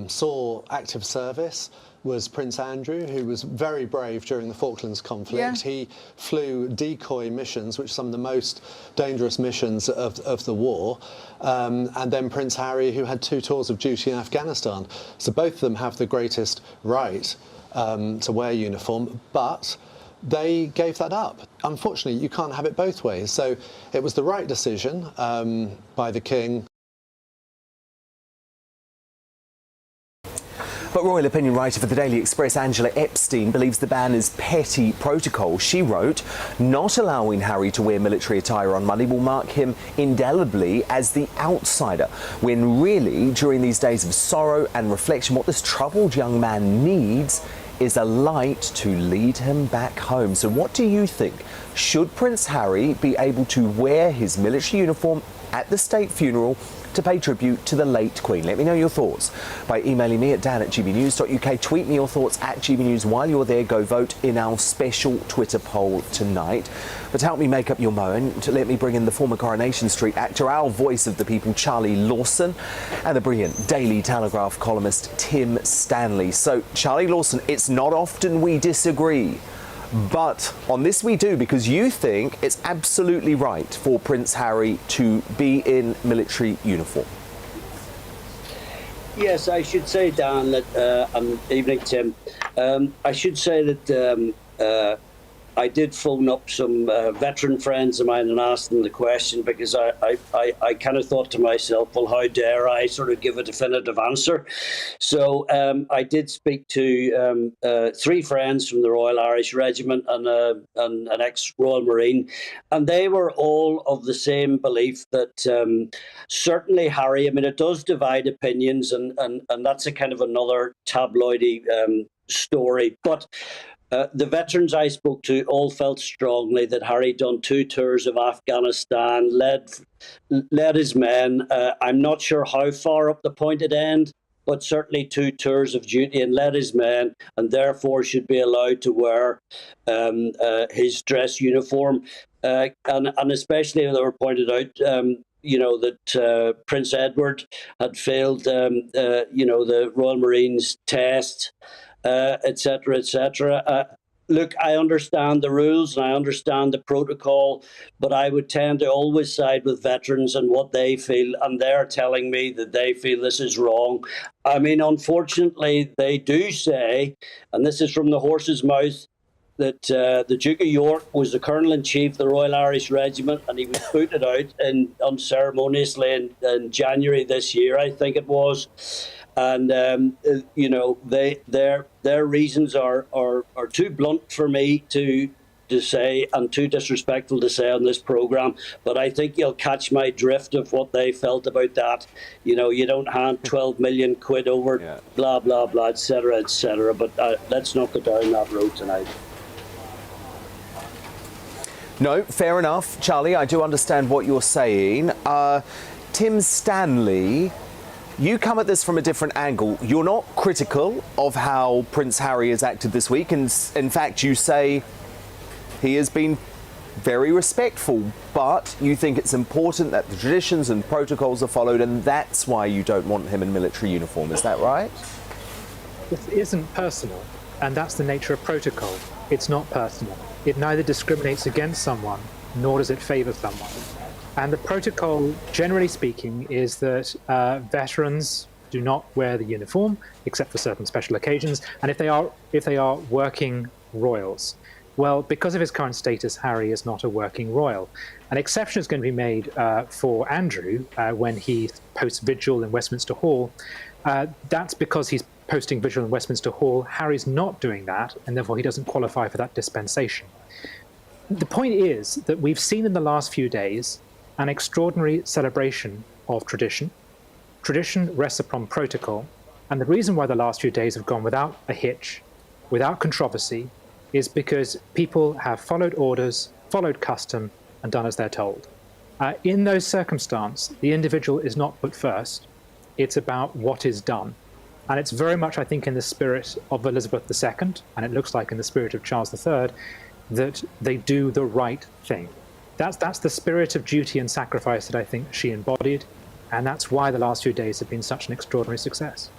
saw active service was Prince Andrew, who was very brave during the Falklands conflict. Yeah. He flew decoy missions, which are some of the most dangerous missions of the war. And then Prince Harry, who had 2 tours of duty in Afghanistan. So both of them have the greatest right to wear uniform, but they gave that up. Unfortunately, you can't have it both ways. So it was the right decision by the King. But royal opinion writer for the Daily Express, Angela Epstein, believes the ban is petty protocol. She wrote, not allowing Harry to wear military attire on Monday will mark him indelibly as the outsider, when really, during these days of sorrow and reflection, what this troubled young man needs is a light to lead him back home. So what do you think? Should Prince Harry be able to wear his military uniform at the state funeral to pay tribute to the late Queen? Let me know your thoughts by emailing me at dan@gbnews.uk. Tweet me your thoughts at GBNews. While you're there, go vote in our special Twitter poll tonight. But to help me make up your mind, let me bring in the former Coronation Street actor, our voice of the people, Charlie Lawson, and the brilliant Daily Telegraph columnist, Tim Stanley. So, Charlie Lawson, it's not often we disagree, but on this we do, because you think it's absolutely right for Prince Harry to be in military uniform. Yes, I should say, Dan, that, evening, Tim. I should say that I did phone up some veteran friends of mine and asked them the question, because I kind of thought to myself, well, how dare I sort of give a definitive answer? So I did speak to 3 friends from the Royal Irish Regiment and an ex-Royal Marine, and they were all of the same belief that certainly Harry, I mean, it does divide opinions, and that's a kind of another tabloidy story, but the veterans I spoke to all felt strongly that Harry done 2 tours of Afghanistan, led his men. I'm not sure how far up the pointed end, but certainly 2 tours of duty, and led his men, and therefore should be allowed to wear his dress uniform. And especially they were pointed out, you know, that Prince Edward had failed, you know, the Royal Marines test, etc., etc. Look, I understand the rules and I understand the protocol, but I would tend to always side with veterans and what they feel, and they're telling me that they feel this is wrong. I mean, unfortunately, they do say, and this is from the horse's mouth, that the Duke of York was the Colonel-in-Chief of the Royal Irish Regiment, and he was booted out unceremoniously in January this year, I think it was. And their reasons are too blunt for me to say, and too disrespectful to say on this programme, but I think you'll catch my drift of what they felt about that. You don't hand 12 million quid over, blah, blah, blah, etc., etc. But let's not go down that road tonight. No, fair enough. Charlie, I do understand what you're saying. Tim Stanley, you come at this from a different angle. You're not critical of how Prince Harry has acted this week, and in fact, you say he has been very respectful, but you think it's important that the traditions and protocols are followed, and that's why you don't want him in military uniform. Is that right? This isn't personal, and that's the nature of protocol. It's not personal. It neither discriminates against someone, nor does it favour someone. And the protocol, generally speaking, is that veterans do not wear the uniform, except for certain special occasions, and if they are working royals. Well, because of his current status, Harry is not a working royal. An exception is going to be made for Andrew when he posts vigil in Westminster Hall. That's because he's posting vigil in Westminster Hall. Harry's not doing that, and therefore he doesn't qualify for that dispensation. The point is that we've seen in the last few days an extraordinary celebration of tradition. Tradition rests upon protocol, and the reason why the last few days have gone without a hitch, without controversy, is because people have followed orders, followed custom, and done as they're told. In those circumstances, the individual is not put first. It's about what is done. And it's very much, I think, in the spirit of Elizabeth II, and it looks like in the spirit of Charles III, that they do the right thing. That's the spirit of duty and sacrifice that I think she embodied, and that's why the last few days have been such an extraordinary success.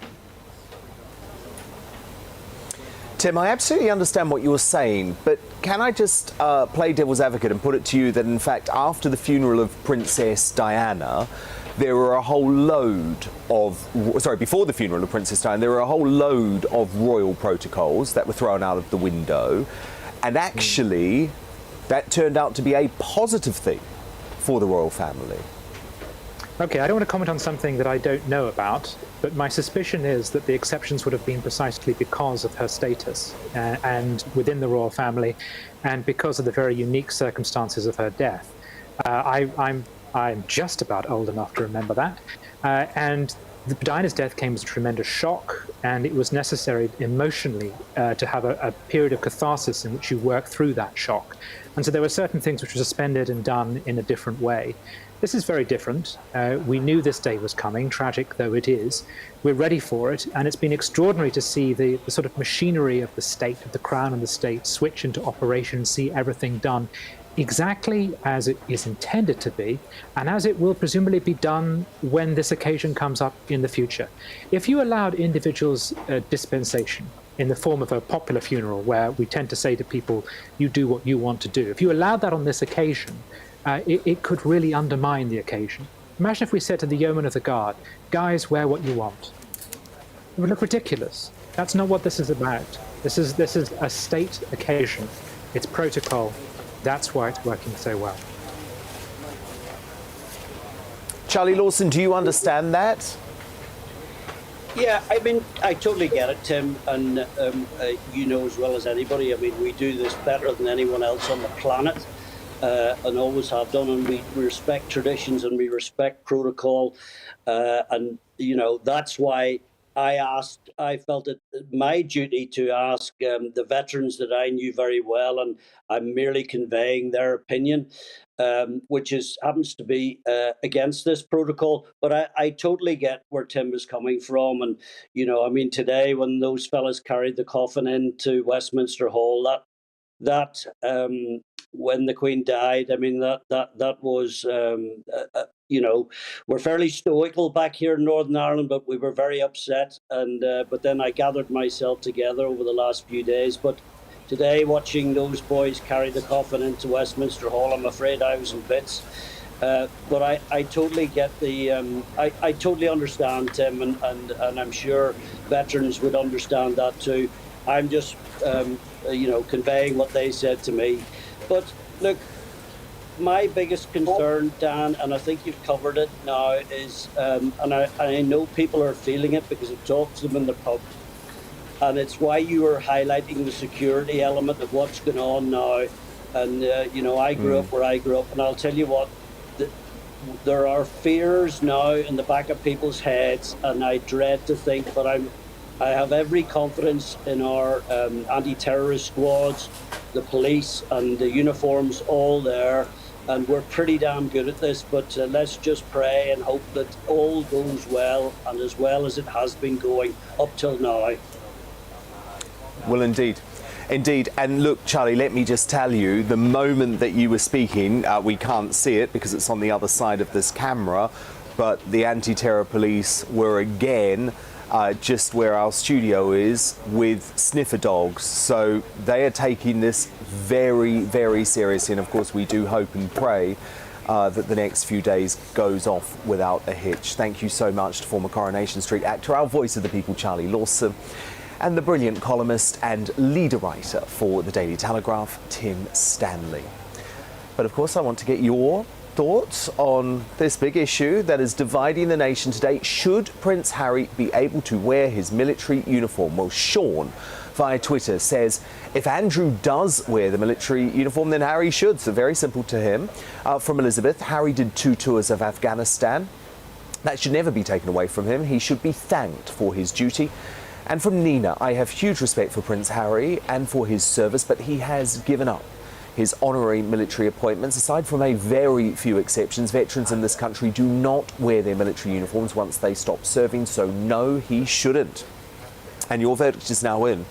Tim, I absolutely understand what you're saying, but can I just play devil's advocate and put it to you that, in fact, after the funeral of Princess Diana, there were a whole load of, before the funeral of Princess Diana, there were a whole load of royal protocols that were thrown out of the window, and actually, that turned out to be a positive thing for the royal family. Okay, I don't want to comment on something that I don't know about, but my suspicion is that the exceptions would have been precisely because of her status and within the royal family, and because of the very unique circumstances of her death. I'm just about old enough to remember that, and Diana's death came as a tremendous shock, and it was necessary emotionally to have a period of catharsis in which you work through that shock. And so there were certain things which were suspended and done in a different way. This is very different. We knew this day was coming, tragic though it is. We're ready for it, and it's been extraordinary to see the sort of machinery of the state, of the crown and the state, switch into operation, see everything done exactly as it is intended to be, and as it will presumably be done when this occasion comes up in the future. If you allowed individuals dispensation in the form of a popular funeral, where we tend to say to people, you do what you want to do, if you allowed that on this occasion, it could really undermine the occasion. Imagine if we said to the yeomen of the guard, guys, wear what you want. It would look ridiculous. That's not what this is about. This is a state occasion. It's protocol. That's why it's working so well. Charlie Lawson, do you understand that? Yeah, I mean, I totally get it, Tim, and you know as well as anybody, I mean, we do this better than anyone else on the planet. And always have done, and we respect traditions and we respect protocol, and that's why I felt it my duty to ask the veterans that I knew very well, and I'm merely conveying their opinion, which happens to be against this protocol. But I totally get where Tim is coming from, and I mean, today when those fellas carried the coffin into Westminster Hall, that when the Queen died, I mean, that was, we're fairly stoical back here in Northern Ireland, but we were very upset. And but then I gathered myself together over the last few days. But today, watching those boys carry the coffin into Westminster Hall, I'm afraid I was in bits. But I totally get the, I totally understand, Tim, and I'm sure veterans would understand that too. I'm just, conveying what they said to me. But look, my biggest concern, Dan, and I think you've covered it now, is, and I know people are feeling it because I've talked to them in the pub, and it's why you were highlighting the security element of what's going on now. And, I grew up where I grew up, and I'll tell you what, there are fears now in the back of people's heads, and I dread to think, but I have every confidence in our anti-terrorist squads, the police and the uniforms all there, and we're pretty damn good at this, but let's just pray and hope that all goes well, and as well as it has been going up till now. Well, indeed. Indeed. And look, Charlie, let me just tell you, the moment that you were speaking, we can't see it because it's on the other side of this camera, but the anti-terror police were again just where our studio is with sniffer dogs. So they are taking this very, very seriously. And of course, we do hope and pray that the next few days goes off without a hitch. Thank you so much to former Coronation Street actor, our voice of the people, Charlie Lawson, and the brilliant columnist and leader writer for the Daily Telegraph, Tim Stanley. But of course, I want to get your thoughts on this big issue that is dividing the nation today. Should Prince Harry be able to wear his military uniform? Well, Sean via Twitter says, if Andrew does wear the military uniform, then Harry should. So very simple to him. From Elizabeth, Harry did 2 tours of Afghanistan. That should never be taken away from him. He should be thanked for his duty. And from Nina, I have huge respect for Prince Harry and for his service, but he has given up his honorary military appointments. Aside from a very few exceptions, veterans in this country do not wear their military uniforms once they stop serving, so no, he shouldn't. And your verdict is now in.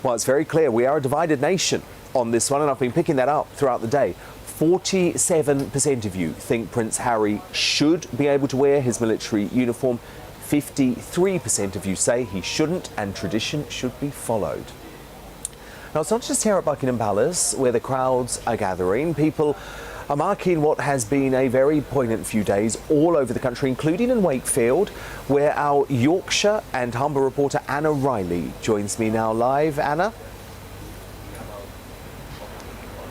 Well, it's very clear we are a divided nation on this one, and I've been picking that up throughout the day. 47% of you think Prince Harry should be able to wear his military uniform. 53% of you say he shouldn't, and tradition should be followed. Now, it's not just here at Buckingham Palace where the crowds are gathering. People are marking what has been a very poignant few days all over the country, including in Wakefield, where our Yorkshire and Humber reporter Anna Riley joins me now live. Anna?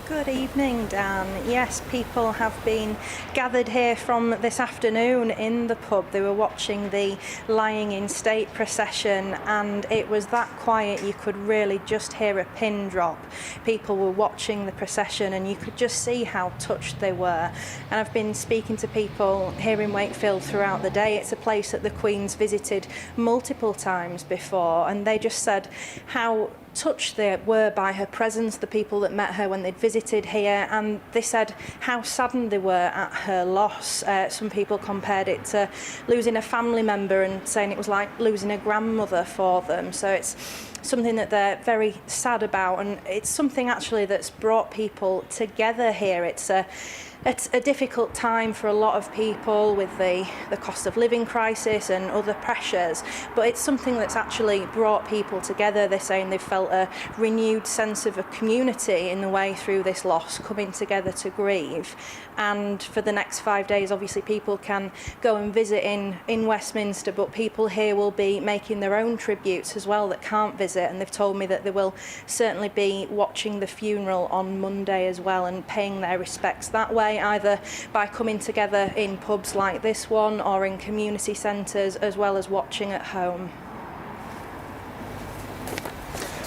Good evening, Dan. Yes, people have been gathered here from this afternoon in the pub. They were watching the lying in state procession, and it was that quiet you could really just hear a pin drop. People were watching the procession and you could just see how touched they were. And I've been speaking to people here in Wakefield throughout the day. It's a place that the Queen's visited multiple times before, and they just said how touched they were by her presence, the people that met her when they'd visited here, and they said how saddened they were at her loss. Some people compared it to losing a family member and saying it was like losing a grandmother for them. So it's something that they're very sad about, and it's something actually that's brought people together here. It's a difficult time for a lot of people with the cost of living crisis and other pressures, but it's something that's actually brought people together. They're saying they've felt a renewed sense of a community in the way through this loss, coming together to grieve. And for the next 5 days, obviously people can go and visit in Westminster, but people here will be making their own tributes as well that can't visit, and they've told me that they will certainly be watching the funeral on Monday as well and paying their respects that way, either by coming together in pubs like this one or in community centres, as well as watching at home.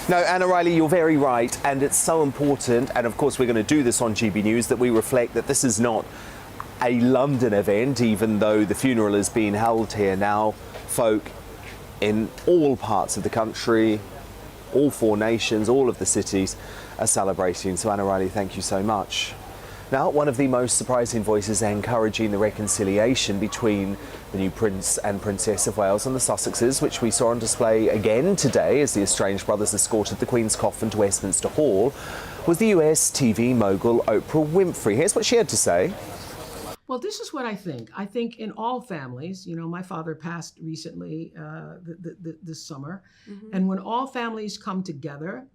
No, Anna Riley, you're very right, and it's so important, and of course we're going to do this on GB News, that we reflect that this is not a London event, even though the funeral is being held here now. Folk in all parts of the country, all 4 nations, all of the cities are celebrating. So Anna Riley, thank you so much. Now, one of the most surprising voices encouraging the reconciliation between the new Prince and Princess of Wales and the Sussexes, which we saw on display again today as the estranged brothers escorted the Queen's coffin to Westminster Hall, was the US TV mogul Oprah Winfrey. Here's what she had to say. Well, this is what I think. I think in all families, you know, my father passed recently this summer, and when all families come together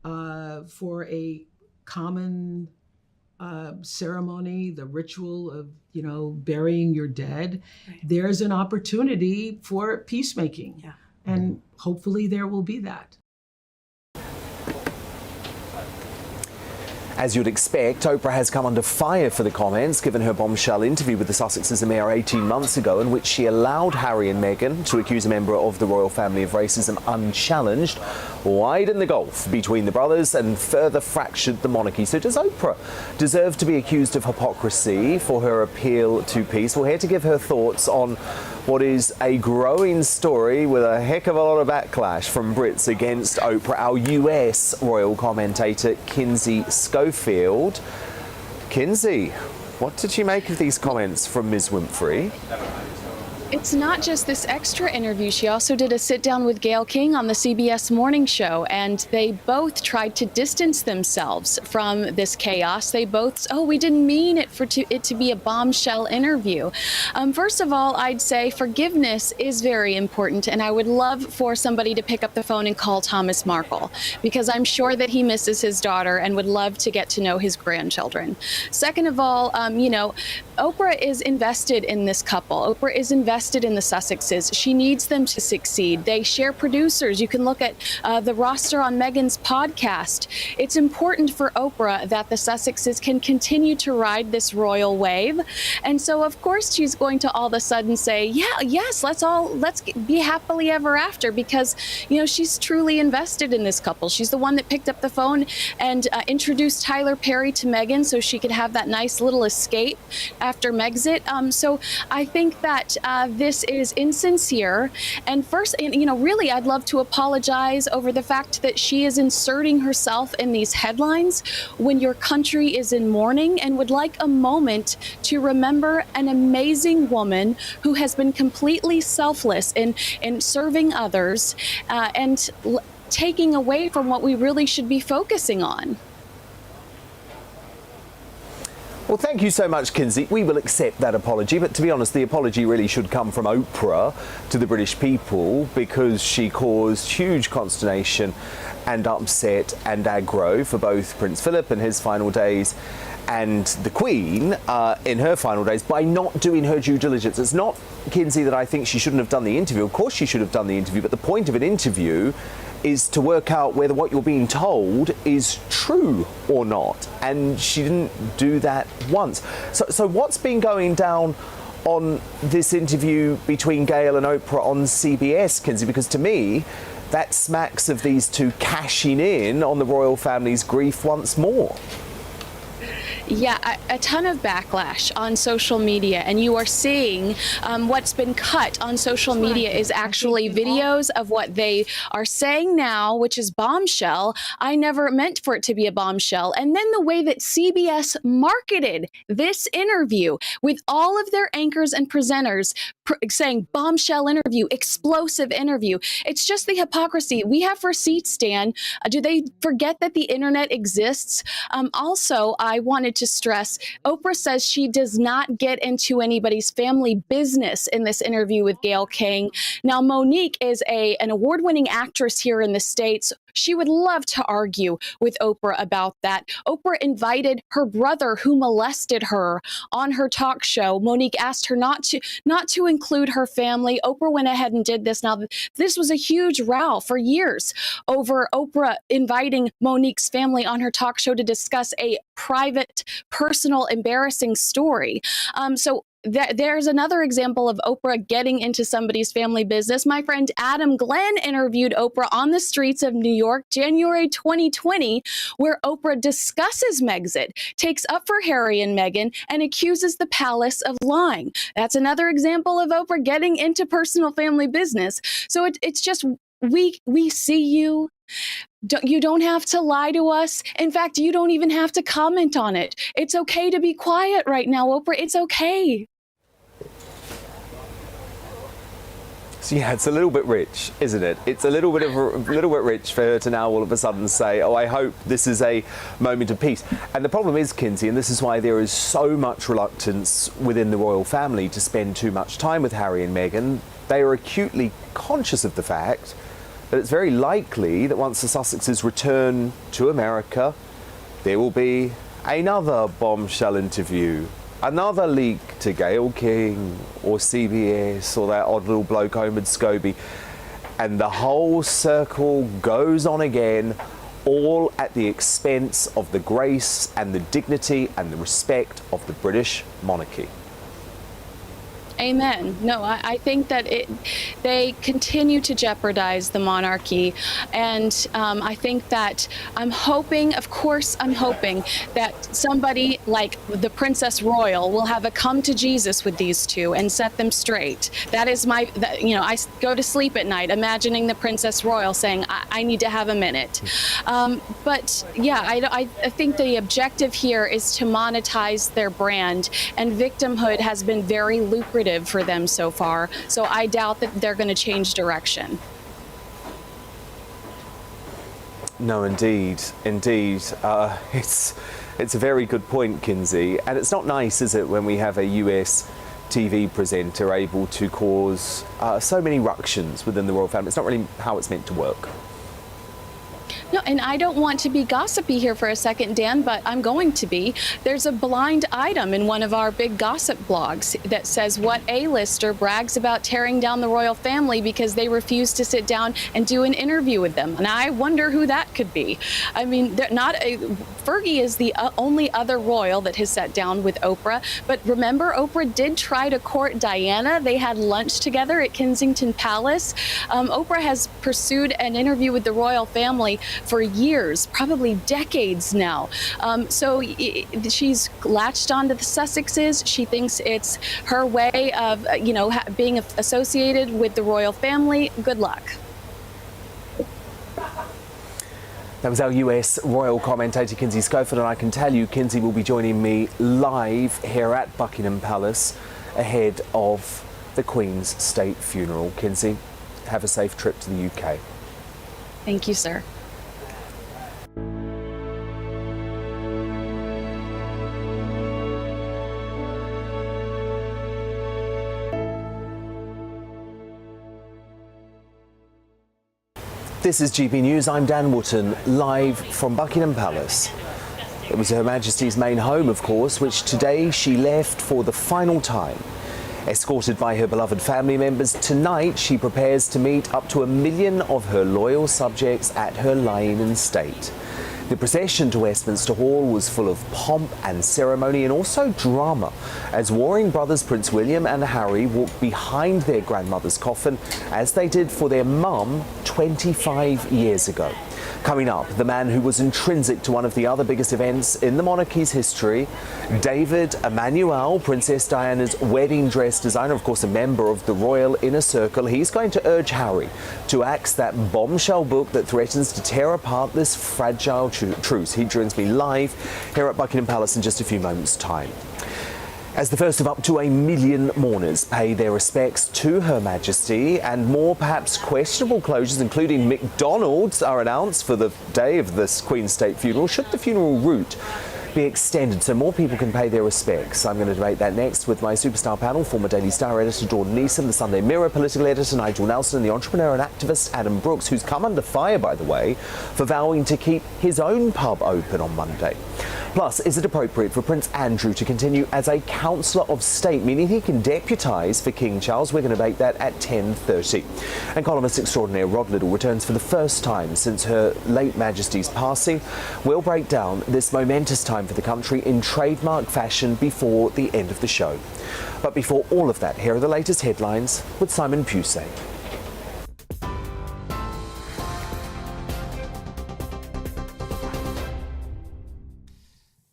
for a common ceremony, the ritual of, you know, burying your dead, there's an opportunity for peacemaking. And hopefully there will be that. As you'd expect, Oprah has come under fire for the comments given her bombshell interview with the Sussexes a mere 18 months ago, in which she allowed Harry and Meghan to accuse a member of the royal family of racism unchallenged, widened the gulf between the brothers and further fractured the monarchy. So does Oprah deserve to be accused of hypocrisy for her appeal to peace? Well, here to give her thoughts on what is a growing story with a heck of a lot of backlash from Brits against Oprah, our US royal commentator Kinsey Schofield. Kinsey, what did you make of these comments from Ms. Winfrey? It's not just this extra interview. She also did a sit-down with Gayle King on the CBS Morning Show, and they both tried to distance themselves from this chaos. They both, we didn't mean it to be a bombshell interview. First of all, I'd say forgiveness is very important, and I would love for somebody to pick up the phone and call Thomas Markle, because I'm sure that he misses his daughter and would love to get to know his grandchildren. Second of all, Oprah is invested in this couple. Oprah is invested in the Sussexes. She needs them to succeed. They share producers. You can look at the roster on Meghan's podcast. It's important for Oprah that the Sussexes can continue to ride this royal wave. And so, of course, she's going to all of a sudden say, yes, let's be happily ever after, because, she's truly invested in this couple. She's the one that picked up the phone and introduced Tyler Perry to Meghan so she could have that nice little escape after Megxit. So I think that this is insincere. And first, really, I'd love to apologize over the fact that she is inserting herself in these headlines when your country is in mourning, and would like a moment to remember an amazing woman who has been completely selfless in serving others and taking away from what we really should be focusing on. Well, thank you so much, Kinsey. We will accept that apology, but to be honest, the apology really should come from Oprah to the British people, because she caused huge consternation and upset and aggro for both Prince Philip in his final days and the Queen in her final days by not doing her due diligence. It's not, Kinsey, that I think she shouldn't have done the interview. Of course she should have done the interview, but the point of an interview is to work out whether what you're being told is true or not. And she didn't do that once. So what's been going down on this interview between Gayle and Oprah on CBS, Kinsey? Because to me, that smacks of these two cashing in on the royal family's grief once more. Yeah, a ton of backlash on social media, and you are seeing what's been cut on social media is actually videos of what they are saying now, which is bombshell. I never meant for it to be a bombshell. And then the way that CBS marketed this interview with all of their anchors and presenters saying bombshell interview, explosive interview. It's just the hypocrisy. We have receipts, Stan. Do they forget that the internet exists? Also, I wanted to stress, Oprah says she does not get into anybody's family business in this interview with Gayle King. Now, Monique is an award-winning actress here in the States. She would love to argue with Oprah about that. Oprah invited her brother, who molested her, on her talk show. Monique asked her not to include her family. Oprah went ahead and did this. Now, this was a huge row for years over Oprah inviting Monique's family on her talk show to discuss a private, personal, embarrassing story. There's another example of Oprah getting into somebody's family business. My friend Adam Glenn interviewed Oprah on the streets of New York, January 2020, where Oprah discusses Megxit, takes up for Harry and Meghan, and accuses the palace of lying. That's another example of Oprah getting into personal family business. So it's just, we see you. You don't have to lie to us. In fact, you don't even have to comment on it. It's okay to be quiet right now, Oprah. It's okay. So yeah, it's a little bit rich, isn't it? It's a little bit rich for her to now all of a sudden say, oh, I hope this is a moment of peace. And the problem is, Kinsey, and this is why there is so much reluctance within the royal family to spend too much time with Harry and Meghan. They are acutely conscious of the fact that it's very likely that once the Sussexes return to America, there will be another bombshell interview, another leak to Gayle King or CBS or that odd little bloke Omid Scobie, and the whole circle goes on again all at the expense of the grace and the dignity and the respect of the British monarchy. Amen. No, I think that they continue to jeopardize the monarchy. And I think that I'm hoping that somebody like the Princess Royal will have a come to Jesus with these two and set them straight. That is I go to sleep at night imagining the Princess Royal saying, I need to have a minute. But yeah, I think the objective here is to monetize their brand, and victimhood has been very lucrative for them so far, so I doubt that they're going to change direction. No, indeed. It's a very good point, Kinsey, and it's not nice, is it, when we have a US TV presenter able to cause so many ructions within the royal family. It's not really how it's meant to work. No, and I don't want to be gossipy here for a second, Dan, but I'm going to be. There's a blind item in one of our big gossip blogs that says what A-lister brags about tearing down the royal family because they refuse to sit down and do an interview with them. And I wonder who that could be. I mean, Fergie is the only other royal that has sat down with Oprah. But remember, Oprah did try to court Diana. They had lunch together at Kensington Palace. Oprah has pursued an interview with the royal family for years, probably decades now. So she's latched onto the Sussexes. She thinks it's her way of, being associated with the royal family. Good luck. That was our US royal commentator, Kinsey Schofield, and I can tell you, Kinsey will be joining me live here at Buckingham Palace ahead of the Queen's state funeral. Kinsey, have a safe trip to the UK. Thank you, sir. This is GB News. I'm Dan Wootton, live from Buckingham Palace. It was Her Majesty's main home, of course, which today she left for the final time. Escorted by her beloved family members, tonight she prepares to meet up to 1 million of her loyal subjects at her lying-in state. The procession to Westminster Hall was full of pomp and ceremony and also drama, as warring brothers Prince William and Harry walked behind their grandmother's coffin, as they did for their mum 25 years ago. Coming up, the man who was intrinsic to one of the other biggest events in the monarchy's history, David Emmanuel, Princess Diana's wedding dress designer, of course a member of the royal inner circle. He's going to urge Harry to axe that bombshell book that threatens to tear apart this fragile truce. He joins me live here at Buckingham Palace in just a few moments' time. As the first of up to 1 million mourners pay their respects to Her Majesty, and more perhaps questionable closures, including McDonald's, are announced for the day of this Queen's state funeral, should the funeral route be extended so more people can pay their respects? I'm going to debate that next with my superstar panel, former Daily Star editor Jordan Neeson, the Sunday Mirror political editor Nigel Nelson, and the entrepreneur and activist Adam Brooks, who's come under fire, by the way, for vowing to keep his own pub open on Monday. Plus, is it appropriate for Prince Andrew to continue as a Councillor of State, meaning he can deputise for King Charles? We're going to debate that at 10:30. And columnist extraordinaire Rod Liddle returns for the first time since Her late Majesty's passing. We'll break down this momentous time for the country in trademark fashion before the end of the show. But before all of that, here are the latest headlines with Simon Pusey.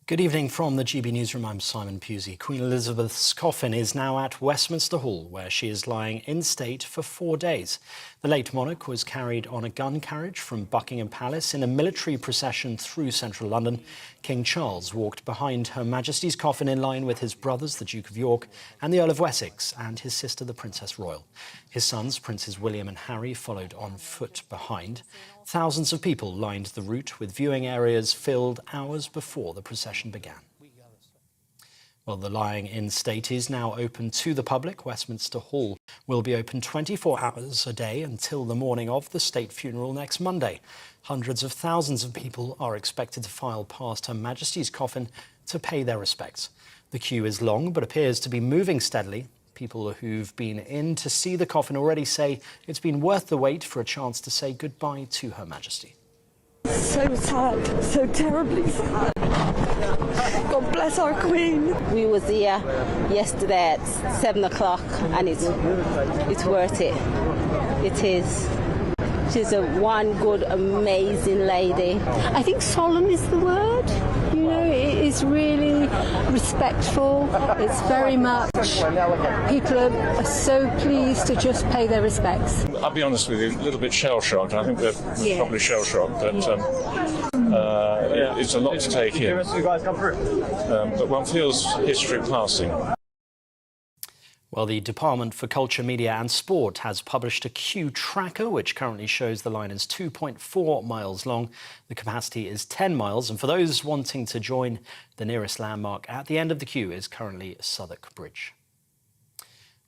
Good evening from the GB Newsroom. I'm Simon Pusey. Queen Elizabeth's coffin is now at Westminster Hall, where she is lying in state for 4 days. The late monarch was carried on a gun carriage from Buckingham Palace in a military procession through central London. King Charles walked behind Her Majesty's coffin in line with his brothers, the Duke of York and the Earl of Wessex, and his sister, the Princess Royal. His sons, Princes William and Harry, followed on foot behind. Thousands of people lined the route, with viewing areas filled hours before the procession began. Well, the lying-in state is now open to the public. Westminster Hall will be open 24 hours a day until the morning of the state funeral next Monday. Hundreds of thousands of people are expected to file past Her Majesty's coffin to pay their respects. The queue is long, but appears to be moving steadily. People who've been in to see the coffin already say it's been worth the wait for a chance to say goodbye to Her Majesty. So sad, so terribly sad. God bless our Queen. We was here yesterday at 7 o'clock, and it's worth it. It is. She's one good, amazing lady. I think solemn is the word. You know, it is really respectful. It's very much, people are so pleased to just pay their respects. I'll be honest with you, a little bit shell-shocked. I think they're probably shell-shocked, but it's a lot to take in. But one feels history passing. Well, the Department for Culture, Media and Sport has published a queue tracker which currently shows the line is 2.4 miles long. The capacity is 10 miles, and for those wanting to join, the nearest landmark at the end of the queue is currently Southwark Bridge.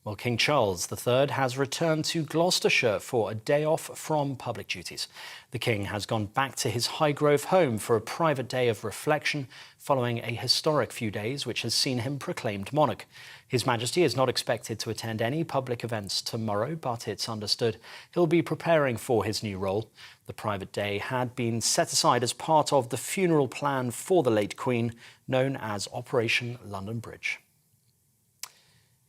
Well, King Charles III has returned to Gloucestershire for a day off from public duties. The King has gone back to his Highgrove home for a private day of reflection following a historic few days which has seen him proclaimed monarch. His Majesty is not expected to attend any public events tomorrow, but it's understood he'll be preparing for his new role. The private day had been set aside as part of the funeral plan for the late Queen, known as Operation London Bridge.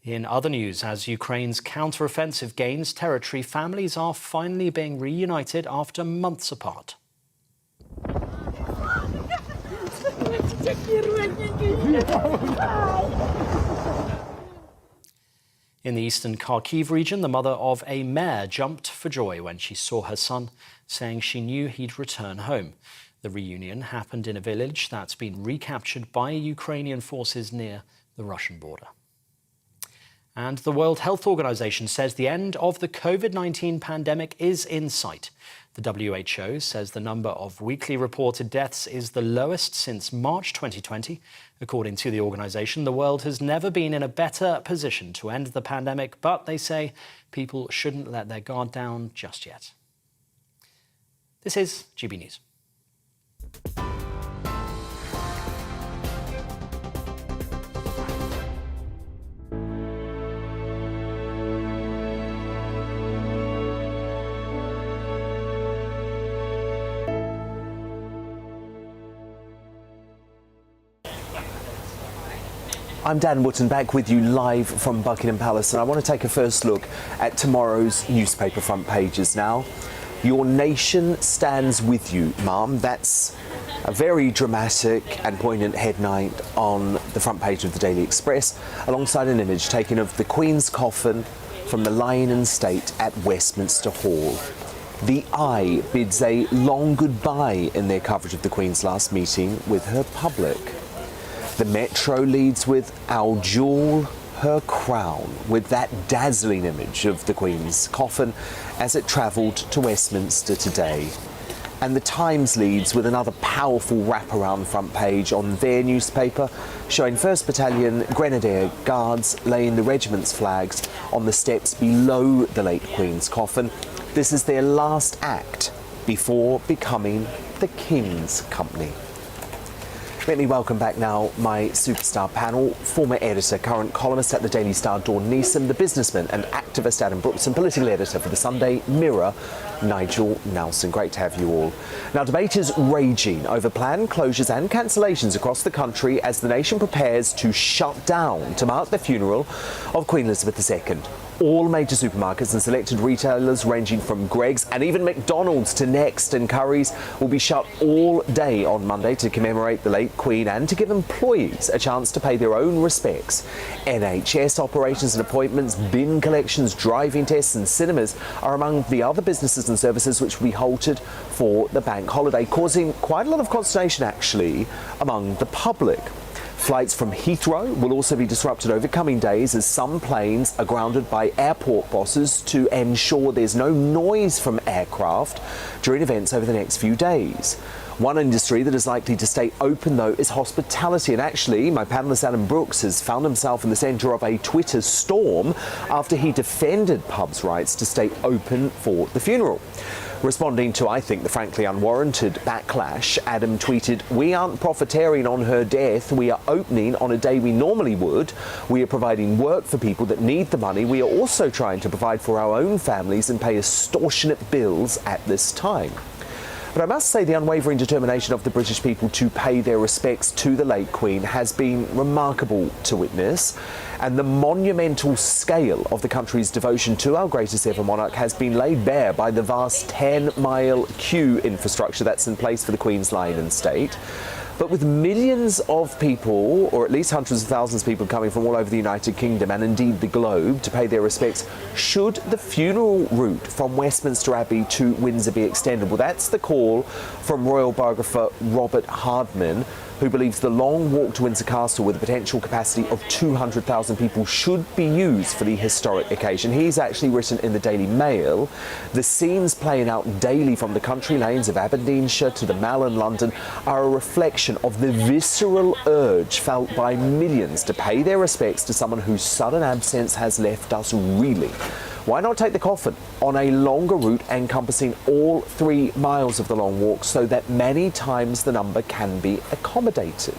In other news, as Ukraine's counter-offensive gains territory, families are finally being reunited after months apart. In the eastern Kharkiv region, the mother of a mayor jumped for joy when she saw her son, saying she knew he'd return home. The reunion happened in a village that's been recaptured by Ukrainian forces near the Russian border. And the World Health Organization says the end of the COVID-19 pandemic is in sight. The WHO says the number of weekly reported deaths is the lowest since March 2020. According to the organization, the world has never been in a better position to end the pandemic, but they say people shouldn't let their guard down just yet. This is GB News. I'm Dan Wootton, back with you live from Buckingham Palace, and I want to take a first look at tomorrow's newspaper front pages now. Your nation stands with you, Mum. That's a very dramatic and poignant headline on the front page of the Daily Express, alongside an image taken of the Queen's coffin from the lying in state at Westminster Hall. The Eye bids a long goodbye in their coverage of the Queen's last meeting with her public. The Metro leads with "Our Jewel, Her Crown," with that dazzling image of the Queen's coffin as it travelled to Westminster today. And the Times leads with another powerful wraparound front page on their newspaper, showing 1st Battalion Grenadier Guards laying the regiment's flags on the steps below the late Queen's coffin. This is their last act before becoming the King's Company. Let me welcome back now my superstar panel, former editor, current columnist at the Daily Star, Dawn Neeson, the businessman and activist Adam Brooks, and political editor for the Sunday Mirror, Nigel Nelson. Great to have you all. Now, debate is raging over planned closures and cancellations across the country as the nation prepares to shut down to mark the funeral of Queen Elizabeth II. All major supermarkets and selected retailers ranging from Greggs and even McDonald's to Next and Curry's will be shut all day on Monday to commemorate the late Queen and to give employees a chance to pay their own respects. NHS operations and appointments, bin collections, driving tests and cinemas are among the other businesses and services which will be halted for the bank holiday, causing quite a lot of consternation actually among the public. Flights from Heathrow will also be disrupted over coming days as some planes are grounded by airport bosses to ensure there's no noise from aircraft during events over the next few days. One industry that is likely to stay open, though, is hospitality. And actually, my panellist Adam Brooks has found himself in the centre of a Twitter storm after he defended pubs' rights to stay open for the funeral. Responding to, I think, the frankly unwarranted backlash, Adam tweeted, "We aren't profiteering on her death. We are opening on a day we normally would. We are providing work for people that need the money. We are also trying to provide for our own families and pay extortionate bills at this time." But I must say the unwavering determination of the British people to pay their respects to the late Queen has been remarkable to witness, and the monumental scale of the country's devotion to our greatest ever monarch has been laid bare by the vast 10-mile queue infrastructure that's in place for the Queen's lying in state. But with millions of people, or at least hundreds of thousands of people coming from all over the United Kingdom and indeed the globe to pay their respects, should the funeral route from Westminster Abbey to Windsor be extended? Well, that's the call from royal biographer Robert Hardman, who believes the long walk to Windsor Castle with a potential capacity of 200,000 people should be used for the historic occasion. He's actually written in the Daily Mail, the scenes playing out daily from the country lanes of Aberdeenshire to the Mall in London are a reflection of the visceral urge felt by millions to pay their respects to someone whose sudden absence has left us reeling. Why not take the coffin on a longer route encompassing all 3 miles of the long walk so that many times the number can be accommodated?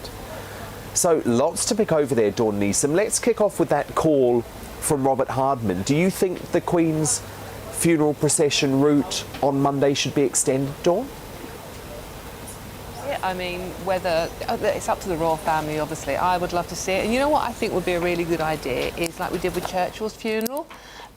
So lots to pick over there, Dawn Neeson. Let's kick off with that call from Robert Hardman. Do you think the Queen's funeral procession route on Monday should be extended, Dawn? Yeah, I mean, whether it's up to the royal family, obviously. I would love to see it. And you know what I think would be a really good idea is like we did with Churchill's funeral,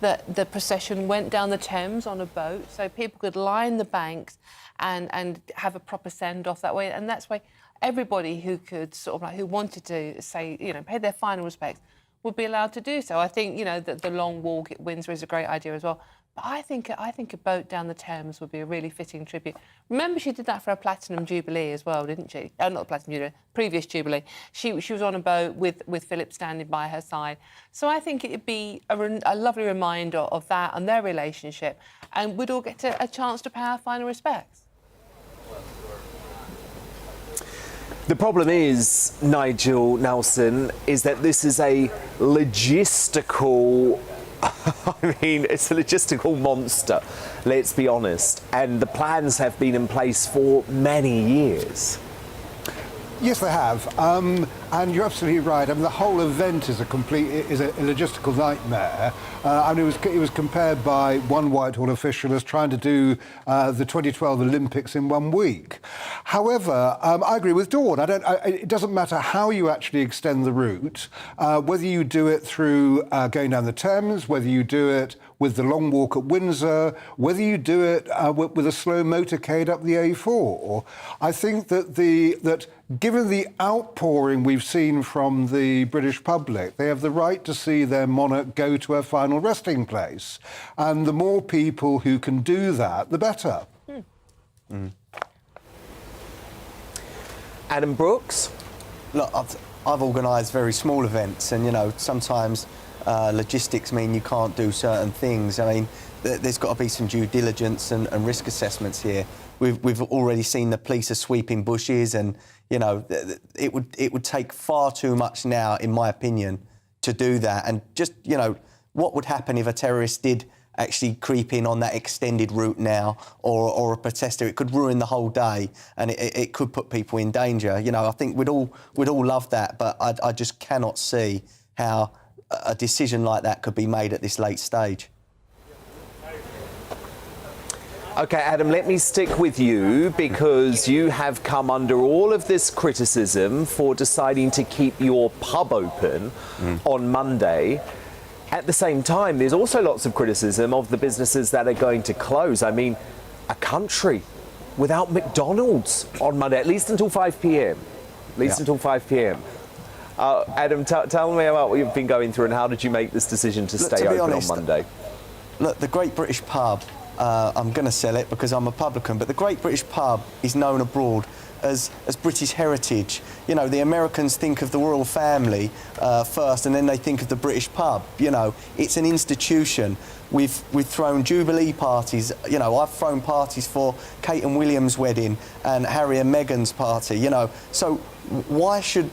that the procession went down the Thames on a boat so people could line the banks and have a proper send-off that way. And that's why everybody who could sort of like, who wanted to say, you know, pay their final respects would be allowed to do so. I think, you know, that the long walk at Windsor is a great idea as well. But I think a boat down the Thames would be a really fitting tribute. Remember, she did that for a Platinum Jubilee as well, didn't she? Oh, not Platinum Jubilee, previous Jubilee. She was on a boat with Philip standing by her side. So I think it'd be a lovely reminder of that and their relationship, and we'd all get a chance to pay our final respects. The problem is, Nigel Nelson, is that this is a logistical... I mean, it's a logistical monster, let's be honest. And the plans have been in place for many years. Yes, they have, and you're absolutely right. I mean, the whole event is a logistical nightmare. I mean, it was compared by one Whitehall official as trying to do the 2012 Olympics in 1 week. However, I agree with Dawn. It doesn't matter how you actually extend the route, whether you do it through going down the Thames, whether you do it with the long walk at Windsor, whether you do it with a slow motorcade up the A4. I think that given the outpouring we've seen from the British public, they have the right to see their monarch go to her final resting place. And the more people who can do that, the better. Adam Brooks? Look, I've organised very small events, and, you know, sometimes logistics mean you can't do certain things. I mean, there's got to be some due diligence and risk assessments here. We've already seen the police are sweeping bushes, and, you know, it would take far too much now, in my opinion, to do that. And just, you know, what would happen if a terrorist did actually creep in on that extended route now, or a protester? It could ruin the whole day, and it could put people in danger. You know, I think we'd all love that, but I just cannot see how a decision like that could be made at this late stage. OK, Adam, let me stick with you, because you have come under all of this criticism for deciding to keep your pub open on Monday. At the same time, there's also lots of criticism of the businesses that are going to close. I mean, a country without McDonald's on Monday, at least until 5 p.m. Until 5 p.m. Adam, tell me about what you've been going through, and how did you make this decision to stay open on Monday? Look, the Great British Pub, I'm going to sell it because I'm a publican, but the Great British Pub is known abroad as British heritage. You know, the Americans think of the royal family first, and then they think of the British pub. You know, it's an institution. We've thrown Jubilee parties. You know, I've thrown parties for Kate and William's wedding and Harry and Meghan's party. You know, so why should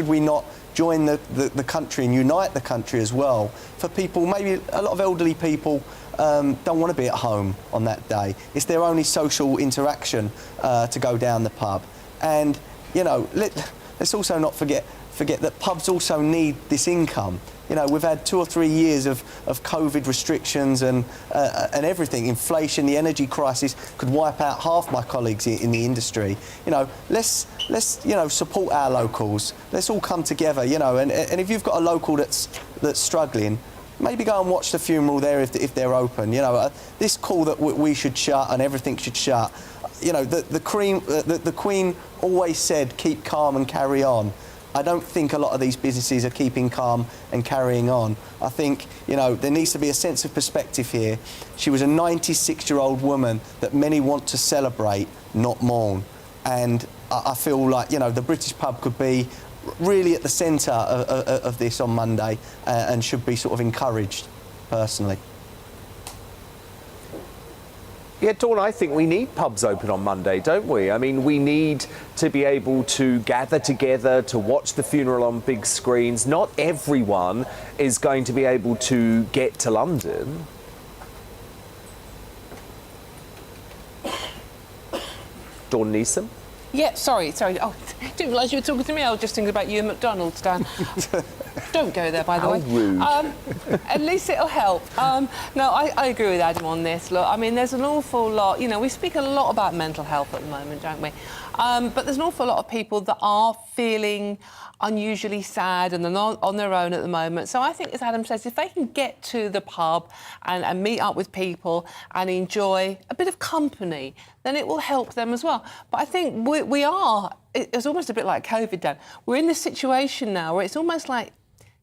we not join the country and unite the country as well? For people, maybe a lot of elderly people don't want to be at home on that day. It's their only social interaction to go down the pub. And, you know, let's also not forget that pubs also need this income. You know, we've had 2 or 3 years of COVID restrictions and everything. Inflation, the energy crisis could wipe out half my colleagues in the industry. You know, let's you know, support our locals. Let's all come together. You know, and if you've got a local that's struggling, maybe go and watch the funeral there if they're open. You know, this call that we should shut and everything should shut. You know, the Queen always said, keep calm and carry on. I don't think a lot of these businesses are keeping calm and carrying on. I think, you know, there needs to be a sense of perspective here. She was a 96-year-old woman that many want to celebrate, not mourn. And I feel like, you know, the British pub could be really at the centre of this on Monday and should be sort of encouraged, personally. Yeah, Dawn, I think we need pubs open on Monday, don't we? I mean, we need to be able to gather together to watch the funeral on big screens. Not everyone is going to be able to get to London. Dawn Neeson? Yeah, sorry. Oh, I didn't realise you were talking to me. I was just thinking about you and McDonald's, Dan. Don't go there, by the way. How rude. At least it'll help. No, I agree with Adam on this. Look, I mean, there's an awful lot. You know, we speak a lot about mental health at the moment, don't we? But there's an awful lot of people that are feeling unusually sad and they're not on their own at the moment. So I think, as Adam says, if they can get to the pub and meet up with people and enjoy a bit of company, then it will help them as well. But I think we are, it's almost a bit like COVID, Dan. We're in this situation now where it's almost like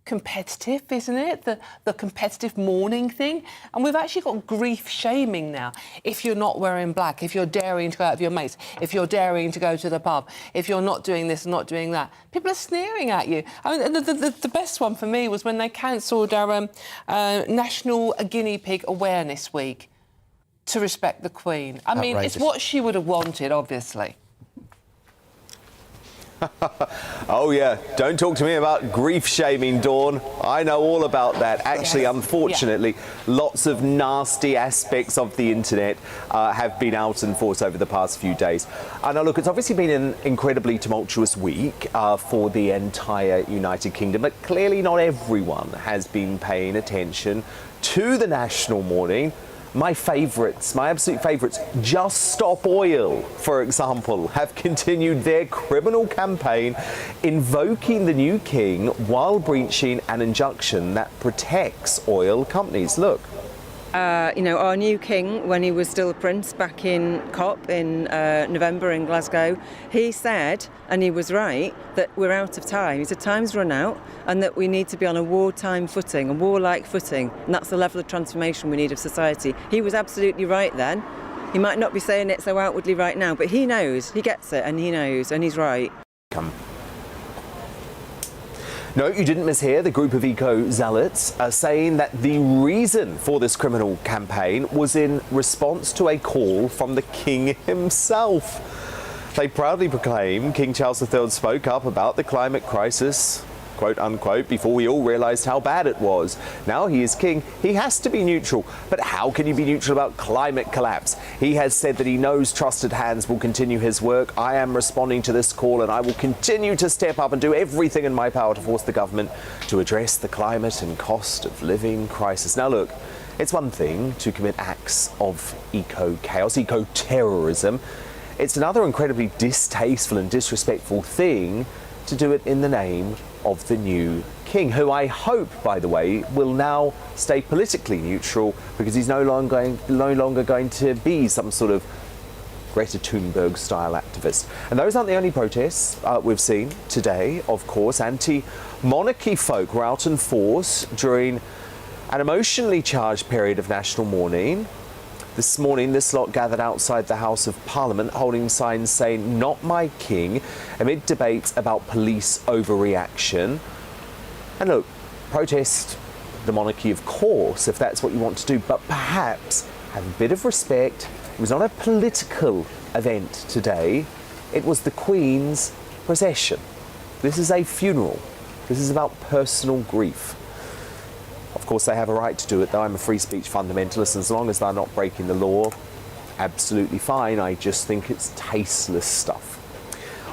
competitive, isn't it? The competitive mourning thing. And we've actually got grief shaming now. If you're not wearing black, if you're daring to go out with your mates, if you're daring to go to the pub, if you're not doing this and not doing that, people are sneering at you. I mean, the best one for me was when they cancelled our National Guinea Pig Awareness Week to respect the Queen. I mean, it's what she would have wanted, obviously. Oh, yeah. Don't talk to me about grief-shaming, Dawn. I know all about that. Actually, unfortunately, lots of nasty aspects of the internet have been out in force over the past few days. Now, look, it's obviously been an incredibly tumultuous week for the entire United Kingdom, but clearly not everyone has been paying attention to the national mourning. My favourites, my absolute favourites, Just Stop Oil, for example, have continued their criminal campaign invoking the new king while breaching an injunction that protects oil companies. Look. You know, our new king, when he was still a prince back in COP in November in Glasgow, he said, and he was right, that we're out of time. He said time's run out and that we need to be on a wartime footing, a warlike footing, and that's the level of transformation we need of society. He was absolutely right then. He might not be saying it so outwardly right now, but he knows, he gets it, and he knows, and he's right. No, you didn't mishear. The group of eco-zealots are saying that the reason for this criminal campaign was in response to a call from the king himself. They proudly proclaim King Charles III spoke up about the climate crisis, quote unquote, before we all realised how bad it was. Now he is king, he has to be neutral. But how can you be neutral about climate collapse? He has said that he knows trusted hands will continue his work. I am responding to this call and I will continue to step up and do everything in my power to force the government to address the climate and cost of living crisis. Now look, it's one thing to commit acts of eco-chaos, eco-terrorism. It's another incredibly distasteful and disrespectful thing to do it in the name of the new king, who I hope, by the way, will now stay politically neutral because he's no longer going to be some sort of Greta Thunberg-style activist. And those aren't the only protests we've seen today, of course. Anti-monarchy folk were out in force during an emotionally charged period of national mourning. This morning, this lot gathered outside the House of Parliament, holding signs saying, "Not my king," amid debates about police overreaction. And look, protest the monarchy, of course, if that's what you want to do, but perhaps have a bit of respect. It was not a political event today. It was the Queen's procession. This is a funeral. This is about personal grief. Of course, they have a right to do it, though. I'm a free speech fundamentalist, and as long as they're not breaking the law, absolutely fine. I just think it's tasteless stuff.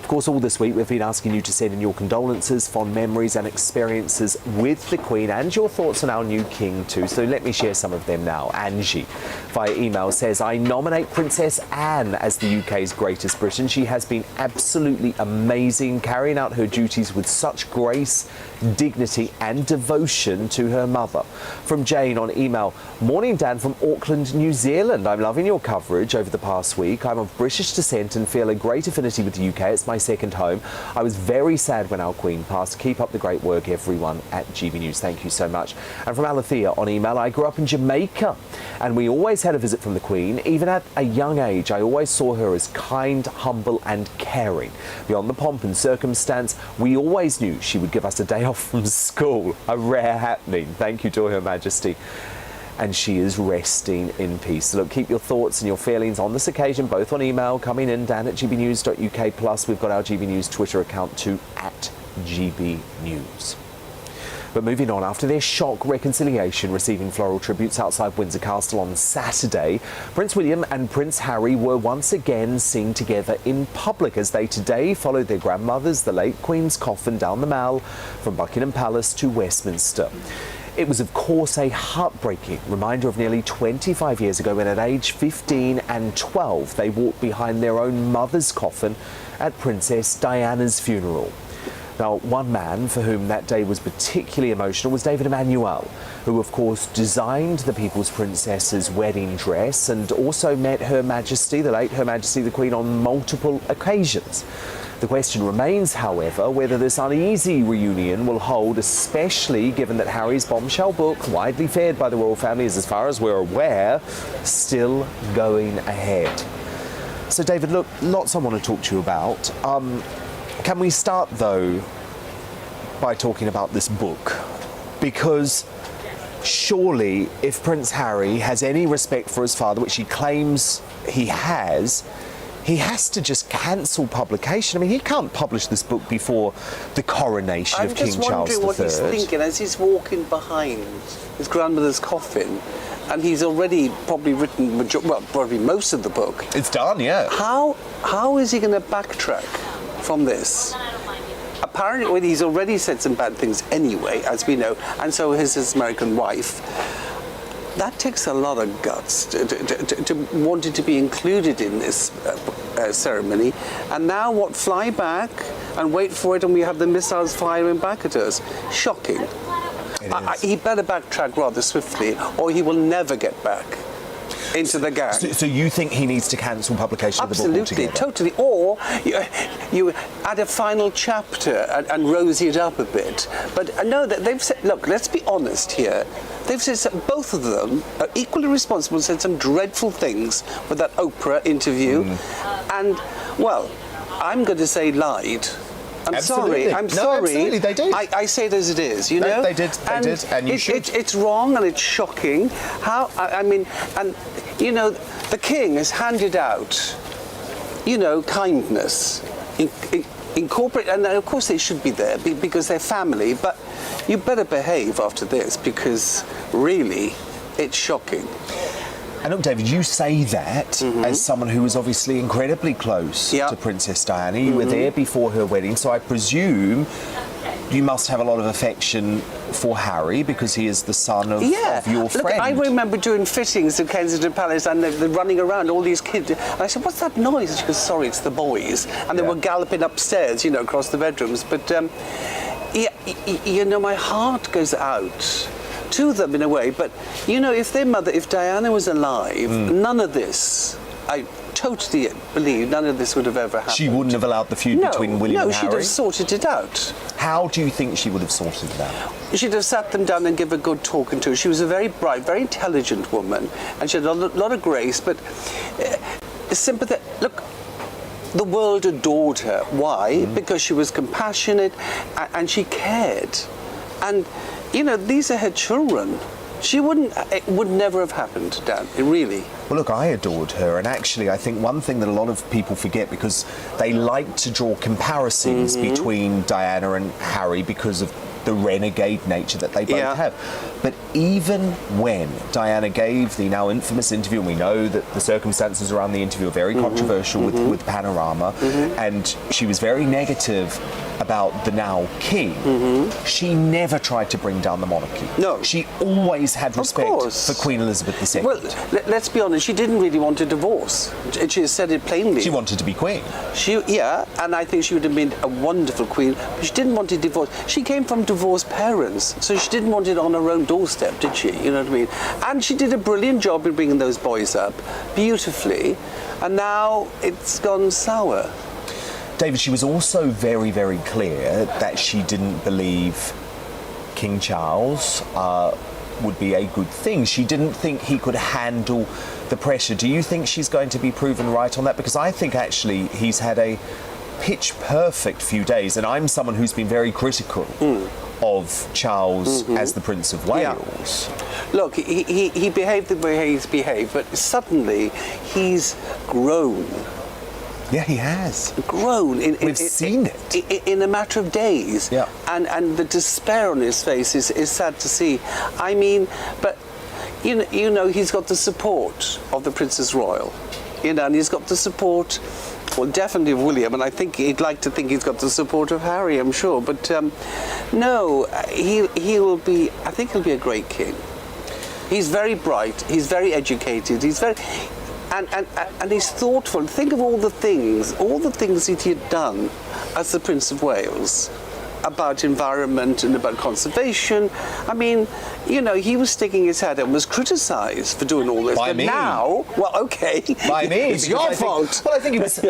Of course, all this week we've been asking you to send in your condolences, fond memories and experiences with the Queen and your thoughts on our new King too. So let me share some of them now. Angie, via email, says, I nominate Princess Anne as the UK's greatest Britain. She has been absolutely amazing, carrying out her duties with such grace, dignity and devotion to her mother. From Jane on email, morning Dan from Auckland, New Zealand. I'm loving your coverage over the past week. I'm of British descent and feel a great affinity with the UK. It's my second home. I was very sad when our Queen passed. Keep up the great work, everyone at GB News. Thank you so much. And from Alethea on email, I grew up in Jamaica and we always had a visit from the Queen. Even at a young age, I always saw her as kind, humble and caring. Beyond the pomp and circumstance, we always knew she would give us a day off from school. A rare happening. Thank you to Her Majesty. And she is resting in peace. So look, keep your thoughts and your feelings on this occasion, both on email, coming in, dan@gbnews.uk, plus we've got our GB News Twitter account too, @GBNews. But moving on, after their shock reconciliation receiving floral tributes outside Windsor Castle on Saturday, Prince William and Prince Harry were once again seen together in public as they today followed their grandmother's, the late Queen's coffin, down the Mall from Buckingham Palace to Westminster. It was, of course, a heartbreaking reminder of nearly 25 years ago when at age 15 and 12 they walked behind their own mother's coffin at Princess Diana's funeral. Now, one man for whom that day was particularly emotional was David Emmanuel, who, of course, designed the People's Princess's wedding dress and also met Her Majesty, the late Her Majesty the Queen, on multiple occasions. The question remains, however, whether this uneasy reunion will hold, especially given that Harry's bombshell book, widely feared by the royal family, is, as far as we're aware, still going ahead. So, David, look, lots I want to talk to you about. Can we start, though, by talking about this book? Because surely, if Prince Harry has any respect for his father, which he claims he has to just cancel publication. I mean, he can't publish this book before the coronation of King Charles III. I'm just wondering what he's thinking as he's walking behind his grandmother's coffin, and he's already probably written, probably most of the book. It's done, yeah. How is he going to backtrack from this? Apparently, well, he's already said some bad things anyway, as we know, and so has his American wife. That takes a lot of guts to want it to be included in this ceremony. And now what, fly back and wait for it and we have the missiles firing back at us? Shocking. He better backtrack rather swiftly or he will never get back into the gang. So you think he needs to cancel publication of the book altogether? Absolutely, totally. Or you add a final chapter and rosy it up a bit. But no, they've said, look, let's be honest here. They've said that both of them are equally responsible, said some dreadful things with that Oprah interview. And, well, I'm going to say lied. I'm absolutely. sorry. I'm sorry. Absolutely, they did. I say it as it is, you know? They did, and you should. It's wrong and it's shocking. I mean, and, you know, the King has handed out, you know, kindness. Incorporate, and of course they should be there because they're family, but you better behave after this because really it's shocking. And look, David, you say that as someone who was obviously incredibly close to Princess Diana. You were there before her wedding, so I presume you must have a lot of affection for Harry because he is the son of your friend. Look, I remember doing fittings at Kensington Palace and they're running around, all these kids. And I said, what's that noise? And she goes, sorry, it's the boys. And they were galloping upstairs, you know, across the bedrooms. But, you know, my heart goes out to them in a way. But, you know, if their mother, if Diana was alive, none of this, I totally believe none of this would have ever happened. She wouldn't have allowed the feud between William and Harry? No, she'd have sorted it out. How do you think she would have sorted it out? She'd have sat them down and give a good talking to. She was a very bright, very intelligent woman, and she had a lot of grace, but sympathy. Look, the world adored her. Why? Because she was compassionate and she cared. And, you know, these are her children. It would never have happened, Dan, really. Well, look, I adored her, and actually I think one thing that a lot of people forget, because they like to draw comparisons between Diana and Harry because of the renegade nature that they both have. But even when Diana gave the now infamous interview, and we know that the circumstances around the interview are very controversial with Panorama, and she was very negative about the now king, she never tried to bring down the monarchy. No. She always had respect for Queen Elizabeth II. Well, let's be honest, she didn't really want a divorce. She said it plainly. She wanted to be queen. And I think she would have been a wonderful queen, but she didn't want a divorce. She came from divorced parents, so she didn't want it on her own doorstep, did she? You know what I mean? And she did a brilliant job in bringing those boys up beautifully, and now it's gone sour. David, she was also very, very clear that she didn't believe King Charles would be a good thing. She didn't think he could handle the pressure. Do you think she's going to be proven right on that? Because I think actually he's had a pitch-perfect few days, and I'm someone who's been very critical of Charles as the Prince of Wales. Look, he behaved the way he's behaved, but suddenly he's grown. Yeah, he has. Grown. We've seen it. In a matter of days. Yeah. And the despair on his face is sad to see. I mean, but, you know, he's got the support of the Princess Royal. You know, and he's got the support, well, definitely of William, and I think he'd like to think he's got the support of Harry, I'm sure. But, no, he will be, I think he'll be a great king. He's very bright, he's very educated, he's very... And he's thoughtful. Think of all the things that he had done as the Prince of Wales about environment and about conservation. I mean, you know, he was sticking his head and was criticised for doing all this. By me. Now, well, okay. By me. It's your fault. Well, I think it was...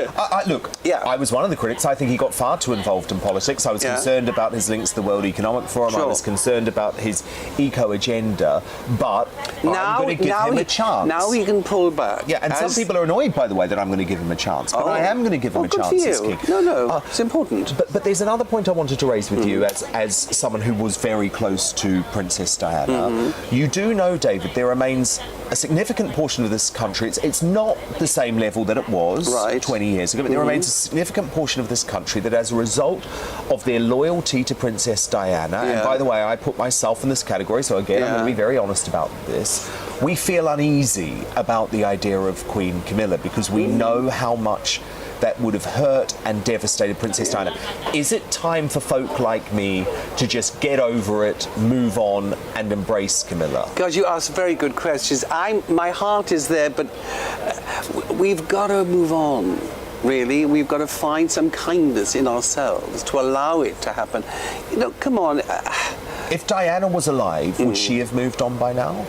look, I was one of the critics. I think he got far too involved in politics. I was concerned about his links to the World Economic Forum. I was concerned about his eco-agenda. But I'm going to give him a chance. Now he can pull back. Yeah, and some people are annoyed, by the way, that I'm going to give him a chance. But I am going to give him a chance as king. No, it's important. But there's another point I wanted to raise with you as someone who was very close to Princess Diana. You do know, David, there remains a significant portion of this country. It's not the same level that it was 20 years ago, but there remains a significant portion of this country that, as a result of their loyalty to Princess Diana, and by the way, I put myself in this category, so again, I'm going to be very honest about this, we feel uneasy about the idea of Queen Camilla because we know how much that would have hurt and devastated Princess Diana. Is it time for folk like me to just get over it, move on, and embrace Camilla? God, you ask very good questions. My heart is there, but we've got to move on. Really, we've got to find some kindness in ourselves to allow it to happen. You know, come on. If Diana was alive, would she have moved on by now?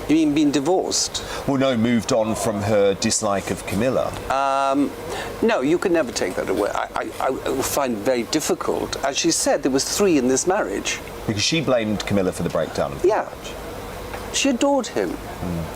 You mean been divorced? Well, no, moved on from her dislike of Camilla. No, you could never take that away. I find it very difficult. As she said, there was 3 in this marriage. Because she blamed Camilla for the breakdown of the marriage. She adored him.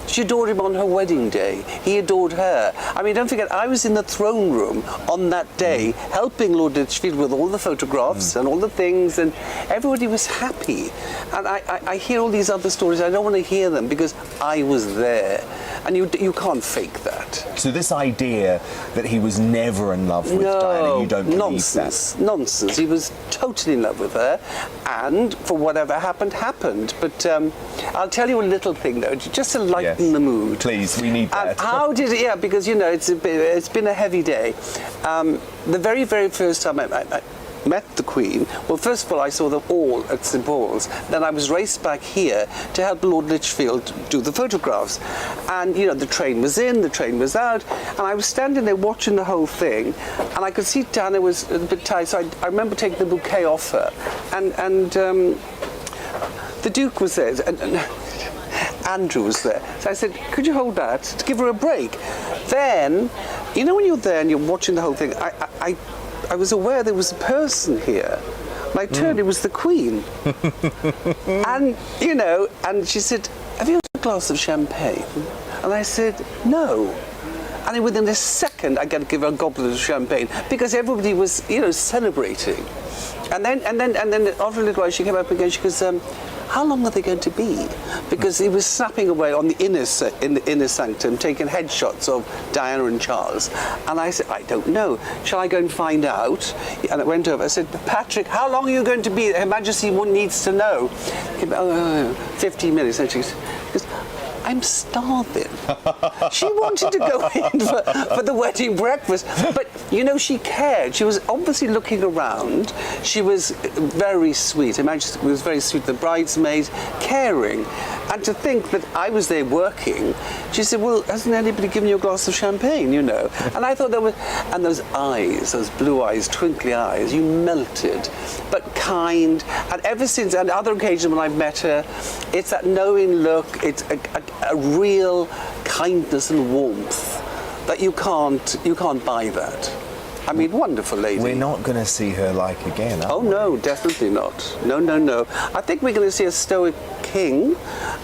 She adored him on her wedding day. He adored her. I mean, don't forget, I was in the throne room on that day helping Lord Lichfield with all the photographs and all the things, and everybody was happy. And I hear all these other stories. I don't want to hear them because I was there. And you can't fake that. So this idea that he was never in love with Diana, you don't believe that? Nonsense. He was totally in love with her, and for whatever happened. But I'll tell you a little thing, though, just to lighten the mood. Please, we need that. How did it? Yeah, because, you know, it's been a heavy day. The very, very first time I met the Queen, well, first of all, I saw them all at St Paul's. Then I was raced back here to help Lord Lichfield do the photographs. And, you know, the train was in, the train was out, and I was standing there watching the whole thing, and I could see Diana was a bit tired, so I remember taking the bouquet off her. And the Duke was there, and Andrew was there. So I said, could you hold that to give her a break? Then, you know, when you're there and you're watching the whole thing, I was aware there was a person here. And I turned, it was the Queen. And, you know, and she said, have you had a glass of champagne? And I said, no. And then within a second, I got to give her a goblet of champagne because everybody was, you know, celebrating. And then after a little while, she came up again, she goes, how long are they going to be? Because he was snapping away on the inner sanctum, taking headshots of Diana and Charles. And I said, I don't know. Shall I go and find out? And I went over. I said, Patrick, how long are you going to be? Her Majesty needs to know. 15 minutes. And she goes, I'm starving. She wanted to go in for the wedding breakfast, but you know, she cared. She was obviously looking around. She was very sweet. Her Majesty was very sweet. The bridesmaids, caring. And to think that I was there working, she said, well, hasn't anybody given you a glass of champagne, you know? And I thought there was, and those eyes, those blue eyes, twinkly eyes, you melted, but kind. And ever since, and other occasions when I've met her, it's that knowing look, it's a real kindness and warmth that you can't buy that. I mean, wonderful lady. We're not going to see her like again, are we? No, definitely not. No. I think we're going to see a stoic king.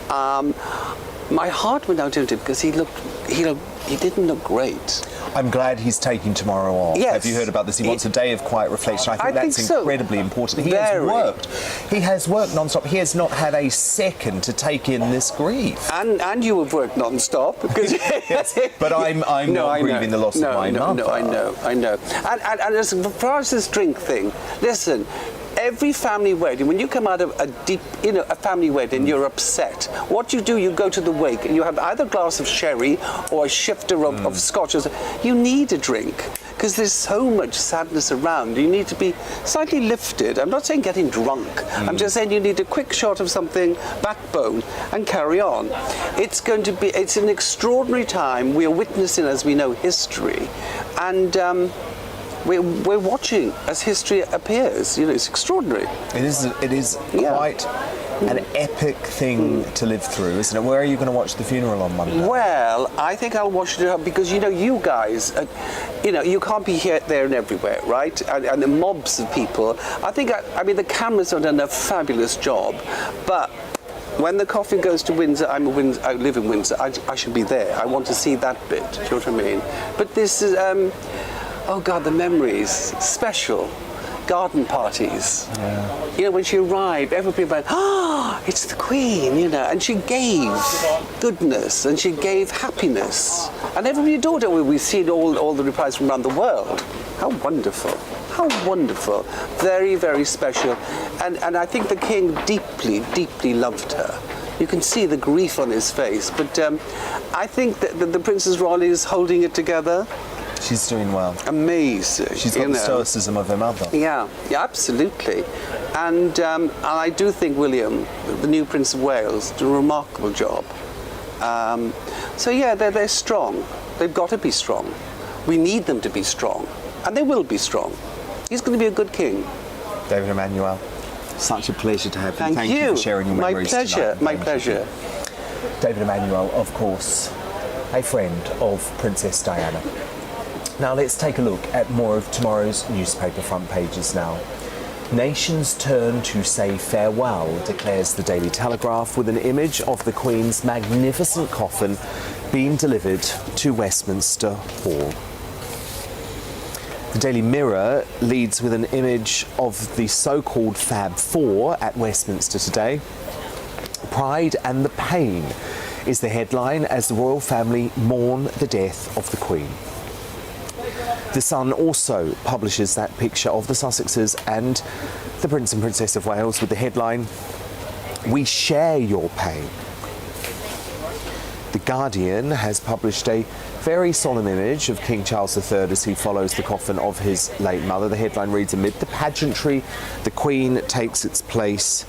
My heart went out to him because he didn't look great. I'm glad he's taking tomorrow off. Yes. Have you heard about this? He wants a day of quiet reflection. I think that's so. Incredibly important. He has worked non-stop. He has not had a second to take in this grief. And you have worked non-stop. Because yes, but I'm not grieving the loss of my mother. No, I know. And as far as this drink thing, listen, every family wedding, when you come out of a family wedding, you're upset. What you do, you go to the wake and you have either a glass of sherry or a shifter of scotch. You need a drink because there's so much sadness around. You need to be slightly lifted. I'm not saying getting drunk. I'm just saying you need a quick shot of something, backbone, and carry on. It's an extraordinary time. We are witnessing, as we know, history. And we're watching as history appears. You know, it's extraordinary. It is quite an epic thing to live through, isn't it? Where are you going to watch the funeral on Monday? Well, I think I'll watch it because, you know, you guys, you can't be here, there and everywhere, right? And the mobs of people. I mean, the cameras have done a fabulous job, but when the coffin goes to Windsor, I live in Windsor, I should be there. I want to see that bit, do you know what I mean? But this is, oh God, the memories, special. Garden parties. Yeah. You know, when she arrived, everybody went, it's the Queen, you know, and she gave goodness and she gave happiness. And everybody adored her. We've seen all the replies from around the world. How wonderful. How wonderful. Very, very special. And I think the King deeply, deeply loved her. You can see the grief on his face. But I think that the Princess Royal is holding it together. She's doing well. Amazing. She's got the stoicism of her mother. Yeah, absolutely. And I do think William, the new Prince of Wales, did a remarkable job. So yeah, they're strong. They've got to be strong. We need them to be strong. And they will be strong. He's going to be a good king. David Emmanuel, such a pleasure to have you. Thank you for sharing your memories tonight. My pleasure. David Emmanuel, of course, a friend of Princess Diana. Now let's take a look at more of tomorrow's newspaper front pages now. Nations turn to say farewell, declares the Daily Telegraph, with an image of the Queen's magnificent coffin being delivered to Westminster Hall. The Daily Mirror leads with an image of the so-called Fab Four at Westminster today. Pride and the pain is the headline as the royal family mourn the death of the Queen. The Sun also publishes that picture of the Sussexes and the Prince and Princess of Wales with the headline, "We share your pain." The Guardian has published a very solemn image of King Charles III as he follows the coffin of his late mother. The headline reads, "Amid the pageantry, the Queen takes its place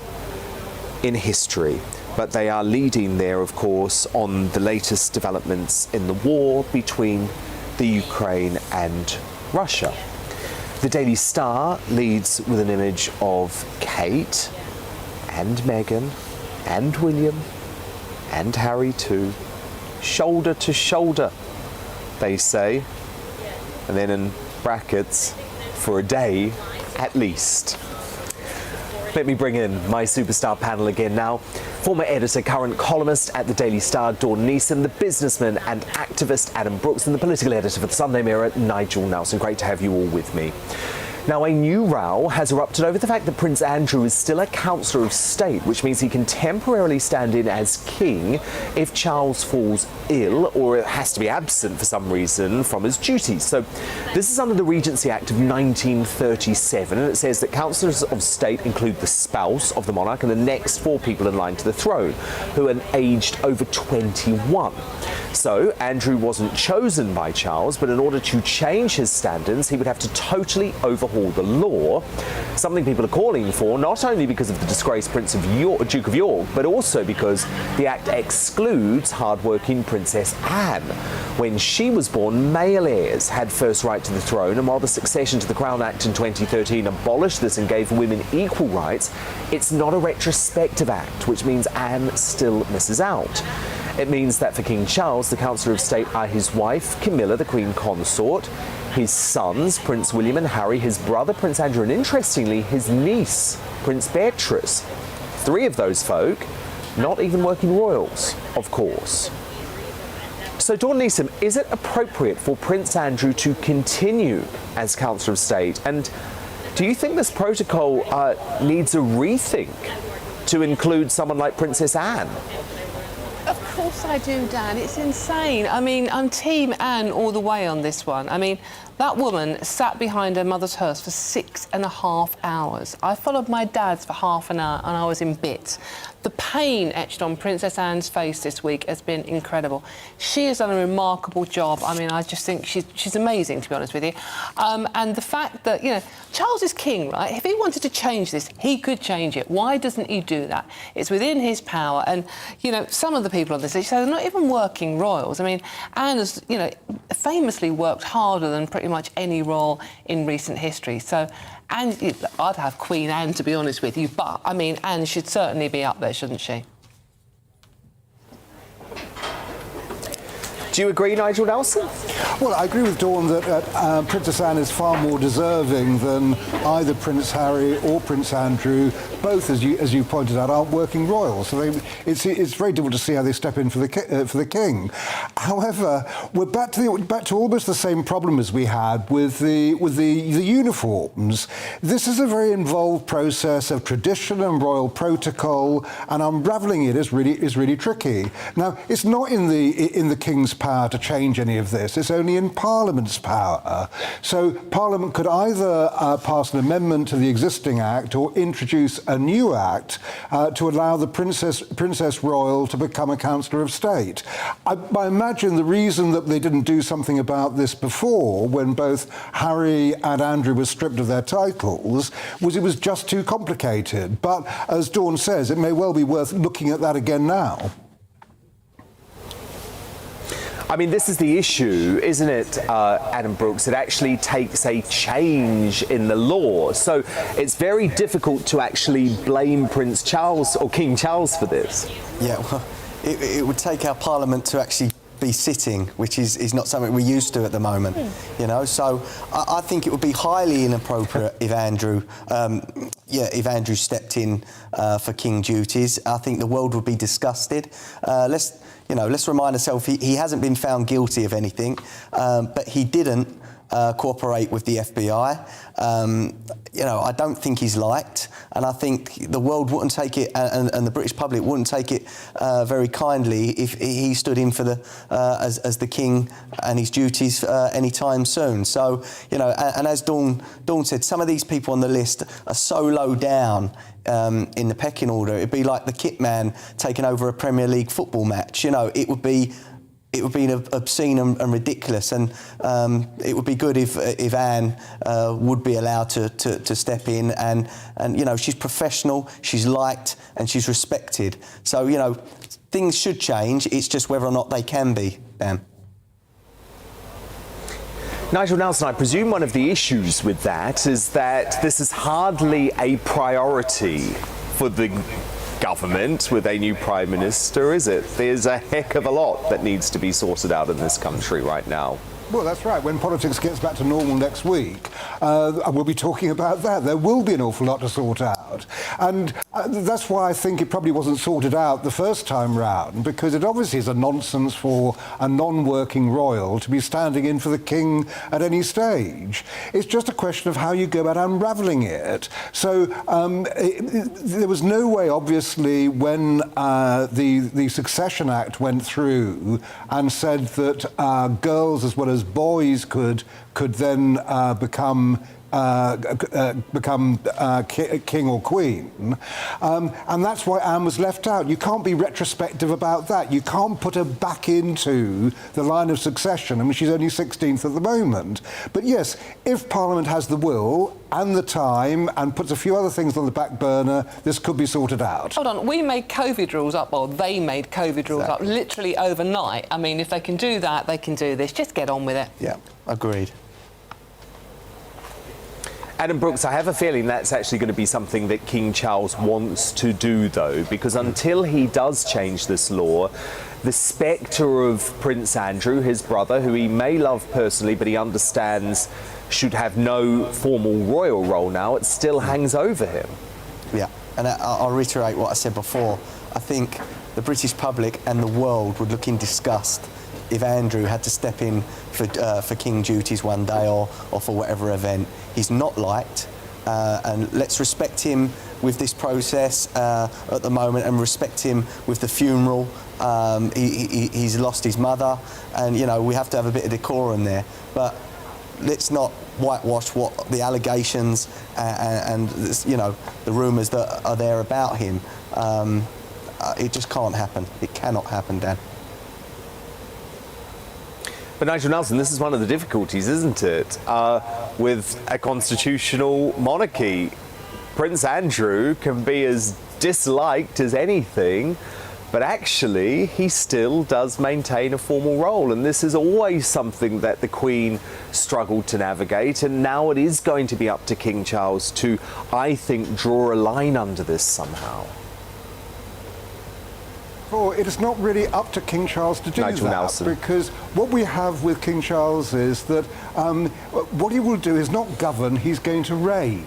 in history." But they are leading there, of course, on the latest developments in the war between the Ukraine and Russia. The Daily Star leads with an image of Kate and Meghan and William and Harry too, shoulder to shoulder, they say, and then in brackets, for a day at least. Let me bring in my superstar panel again now. Former editor, current columnist at the Daily Star, Dawn Neeson, the businessman and activist Adam Brooks, and the political editor for the Sunday Mirror, Nigel Nelson. Great to have you all with me. Now, a new row has erupted over the fact that Prince Andrew is still a Councillor of State, which means he can temporarily stand in as king if Charles falls ill or has to be absent for some reason from his duties. So this is under the Regency Act of 1937, and it says that Councillors of State include the spouse of the monarch and the next 4 people in line to the throne, who are aged over 21. So Andrew wasn't chosen by Charles, but in order to change his stand-ins, he would have to totally overhaul the law, something people are calling for, not only because of the disgraced Duke of York, but also because the Act excludes hard-working Princess Anne. When she was born, male heirs had first right to the throne, and while the Succession to the Crown Act in 2013 abolished this and gave women equal rights, it's not a retrospective act, which means Anne still misses out. It means that for King Charles, the Councillor of State are his wife, Camilla, the Queen Consort, his sons, Prince William and Harry, his brother, Prince Andrew, and interestingly, his niece, Prince Beatrice. 3 of those folk, not even working royals, of course. So, Dawn Neeson, is it appropriate for Prince Andrew to continue as Councillor of State? And do you think this protocol needs a rethink to include someone like Princess Anne? Of course I do, Dan. It's insane. I mean, I'm Team Anne all the way on this one. I mean, that woman sat behind her mother's hearse for 6.5 hours. I followed my dad's for half an hour and I was in bits. The pain etched on Princess Anne's face this week has been incredible. She has done a remarkable job. I mean, I just think she's amazing, to be honest with you. And the fact that, you know, Charles is king, right? If he wanted to change this, he could change it. Why doesn't he do that? It's within his power. And, you know, some of the people on this list, they're not even working royals. I mean, Anne has, you know, famously worked harder than pretty much any royal in recent history. So, and I'd have Queen Anne, to be honest with you, but, I mean, Anne should certainly be up there, shouldn't she? Do you agree, Nigel Nelson? Well, I agree with Dawn that Princess Anne is far more deserving than either Prince Harry or Prince Andrew. Both, as you pointed out, aren't working royals, so it's very difficult to see how they step in for the king. However, we're back to almost the same problem as we had with the uniforms. This is a very involved process of tradition and royal protocol, and unravelling it is really tricky. Now, it's not in the king's power to change any of this. It's only in Parliament's power. So Parliament could either pass an amendment to the existing Act or introduce a new Act to allow the Princess Royal to become a Councillor of State. I imagine the reason that they didn't do something about this before, when both Harry and Andrew were stripped of their titles, was it was just too complicated. But as Dawn says, it may well be worth looking at that again now. I mean, this is the issue, isn't it, Adam Brooks? It actually takes a change in the law. So it's very difficult to actually blame Prince Charles or King Charles for this. Yeah, well, it would take our Parliament to actually be sitting, which is not something we're used to at the moment, you know. So I think it would be highly inappropriate if Andrew stepped in for king duties. I think the world would be disgusted. Let's remind ourselves he hasn't been found guilty of anything, but he didn't cooperate with the FBI. I don't think he's liked, and I think the world wouldn't take it, and the British public wouldn't take it very kindly if he stood in for as the king and his duties anytime soon. So, and as Dawn said, some of these people on the list are so low down in the pecking order. It'd be like the kit man taking over a Premier League football match. It would be obscene and ridiculous, and it would be good if Anne would be allowed to step in, and she's professional, she's liked, and she's respected. So things should change. It's just whether or not they can be, Dan. Nigel Nelson, I presume one of the issues with that is that this is hardly a priority for the government with a new Prime Minister, is it? There's a heck of a lot that needs to be sorted out in this country right now. Well, that's right. When politics gets back to normal next week, we'll be talking about that. There will be an awful lot to sort out. out. And that's why I think it probably wasn't sorted out the first time round, because it obviously is a nonsense for a non-working royal to be standing in for the king at any stage. It's just a question of how you go about unravelling it. So there was no way, obviously, when the Succession Act went through and said that girls as well as boys could then become king or queen, and that's why Anne was left out. You can't be retrospective about that. You can't put her back into the line of succession. I mean, she's only 16th at the moment. But yes, if Parliament has the will and the time and puts a few other things on the back burner, this could be sorted out. Hold on, we made COVID rules up, or they made COVID rules up literally overnight. I mean, if they can do that, they can do this. Just get on with it. Yeah, agreed. Adam Brooks, I have a feeling that's actually going to be something that King Charles wants to do, though, because until he does change this law, the spectre of Prince Andrew, his brother, who he may love personally, but he understands should have no formal royal role now, it still hangs over him. Yeah, and I'll reiterate what I said before. I think the British public and the world would look in disgust if Andrew had to step in for king duties one day or for whatever event. He's not liked, and let's respect him with this process at the moment, and respect him with the funeral. He's lost his mother, and you know we have to have a bit of decorum there. But let's not whitewash what the allegations and you know the rumours that are there about him. It just can't happen. It cannot happen, Dan. But Nigel Nelson, this is one of the difficulties, isn't it? With a constitutional monarchy, Prince Andrew can be as disliked as anything, but actually he still does maintain a formal role, and this is always something that the Queen struggled to navigate, and now it is going to be up to King Charles to, I think, draw a line under this somehow. Well, it is not really up to King Charles to do Nigel that, Nelson. because what we have with King Charles is that what he will do is not govern, he's going to reign.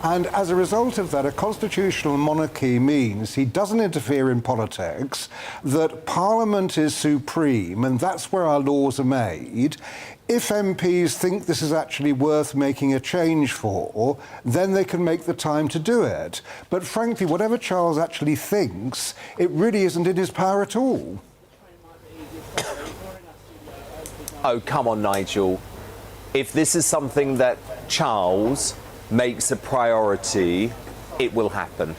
And as a result of that, a constitutional monarchy means he doesn't interfere in politics, that Parliament is supreme, and that's where our laws are made. If MPs think this is actually worth making a change for, then they can make the time to do it. But frankly, whatever Charles actually thinks, it really isn't in his power at all. Oh, come on, Nigel. If this is something that Charles makes a priority, it will happen.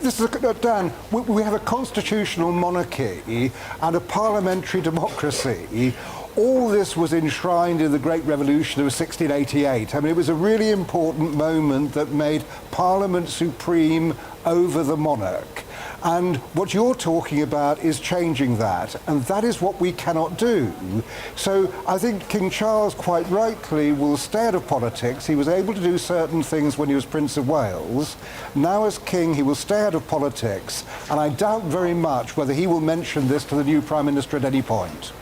This is Dan, we have a constitutional monarchy and a parliamentary democracy. All this was enshrined in the Great Revolution of 1688. I mean, it was a really important moment that made Parliament supreme over the monarch. And what you're talking about is changing that, and that is what we cannot do. So I think King Charles, quite rightly, will stay out of politics. He was able to do certain things when he was Prince of Wales. Now as king, he will stay out of politics, and I doubt very much whether he will mention this to the new Prime Minister at any point.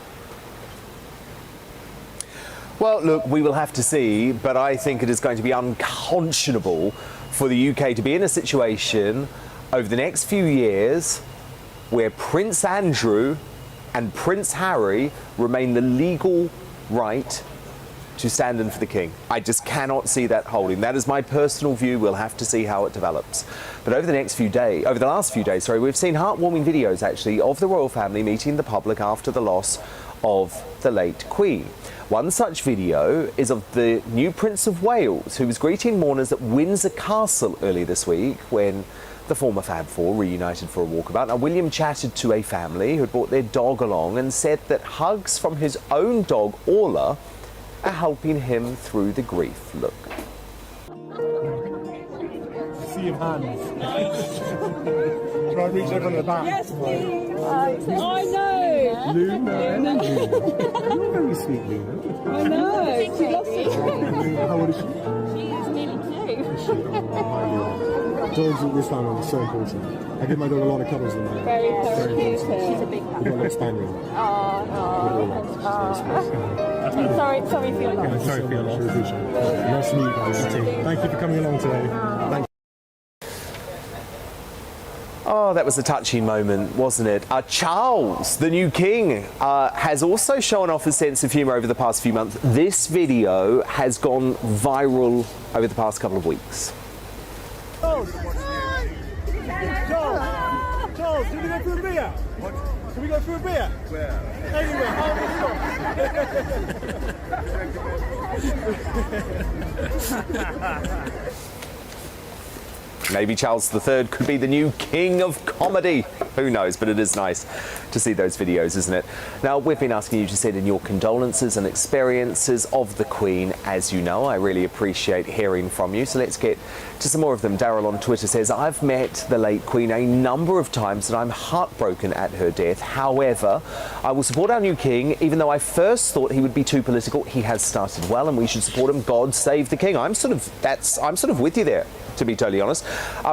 Well, look, we will have to see, but I think it is going to be unconscionable for the UK to be in a situation over the next few years where Prince Andrew and Prince Harry remain the legal right to stand in for the King. I just cannot see that holding. That is my personal view. We'll have to see how it develops. But over the last few days, we've seen heartwarming videos, actually, of the royal family meeting the public after the loss of the late Queen. One such video is of the new Prince of Wales, who was greeting mourners at Windsor Castle early this week when the former Fab Four reunited for a walkabout. Now, William chatted to a family who had brought their dog along and said that hugs from his own dog, Orla, are helping him through the grief. Look. See your hands. Try and reach over on the back. Yes, please. I know. Luna. You're very sweet, Luna. I know. She loves it. How old is she? She is nearly 2. Dogs at this time are so important. I give my dog a lot of cuddles in my very important. She's a big one. We've got a little spaniel. Sorry for your loss. Yeah, sorry for your loss. Nice to meet you guys. Thank you for coming along today. Thank you. Oh, that was a touching moment, wasn't it? Charles, the new king, has also shown off his sense of humour over the past few months. This video has gone viral over the past couple of weeks. Charles, do we go for a beer? Can we go for a beer? Where? Anywhere, Maybe Charles III could be the new king of comedy. Who knows, but it is nice to see those videos, isn't it? Now, we've been asking you to send in your condolences and experiences of the Queen. As you know, I really appreciate hearing from you, so let's get to some more of them. Daryl on Twitter says, I've met the late Queen a number of times and I'm heartbroken at her death. However, I will support our new king, even though I first thought he would be too political. He has started well and we should support him. God save the king. I'm sort of with you there, to be totally honest.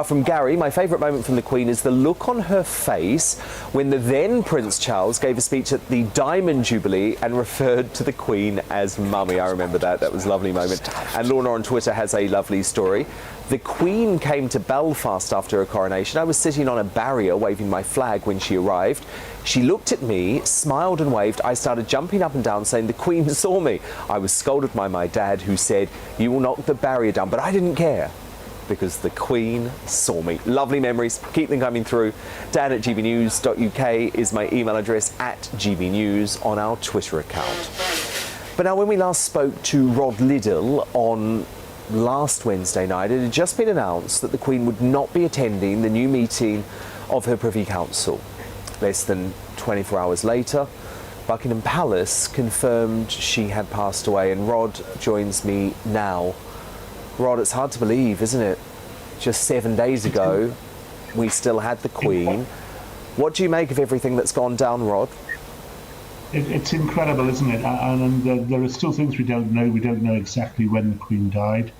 From Gary, my favourite moment from the Queen is the look on her face when the then Prince Charles gave a speech at the Diamond Jubilee and referred to the Queen as Mummy. I remember that. That was a lovely moment. And Lorna on Twitter has a lovely story. The Queen came to Belfast after her coronation. I was sitting on a barrier waving my flag when she arrived. She looked at me, smiled and waved. I started jumping up and down saying the Queen saw me. I was scolded by my dad, who said, "You will knock the barrier down," but I didn't care, because the Queen saw me. Lovely memories. Keep them coming through. dan@gbnews.uk is my email address, @gbnews on our Twitter account. But now, when we last spoke to Rod Liddell on last Wednesday night, it had just been announced that the Queen would not be attending the new meeting of her Privy Council. Less than 24 hours later, Buckingham Palace confirmed she had passed away, and Rod joins me now. Rod, it's hard to believe, isn't it? Just 7 days ago, we still had the Queen. What do you make of everything that's gone down, Rod? It's incredible, isn't it? And there are still things we don't know. We don't know exactly when the Queen died.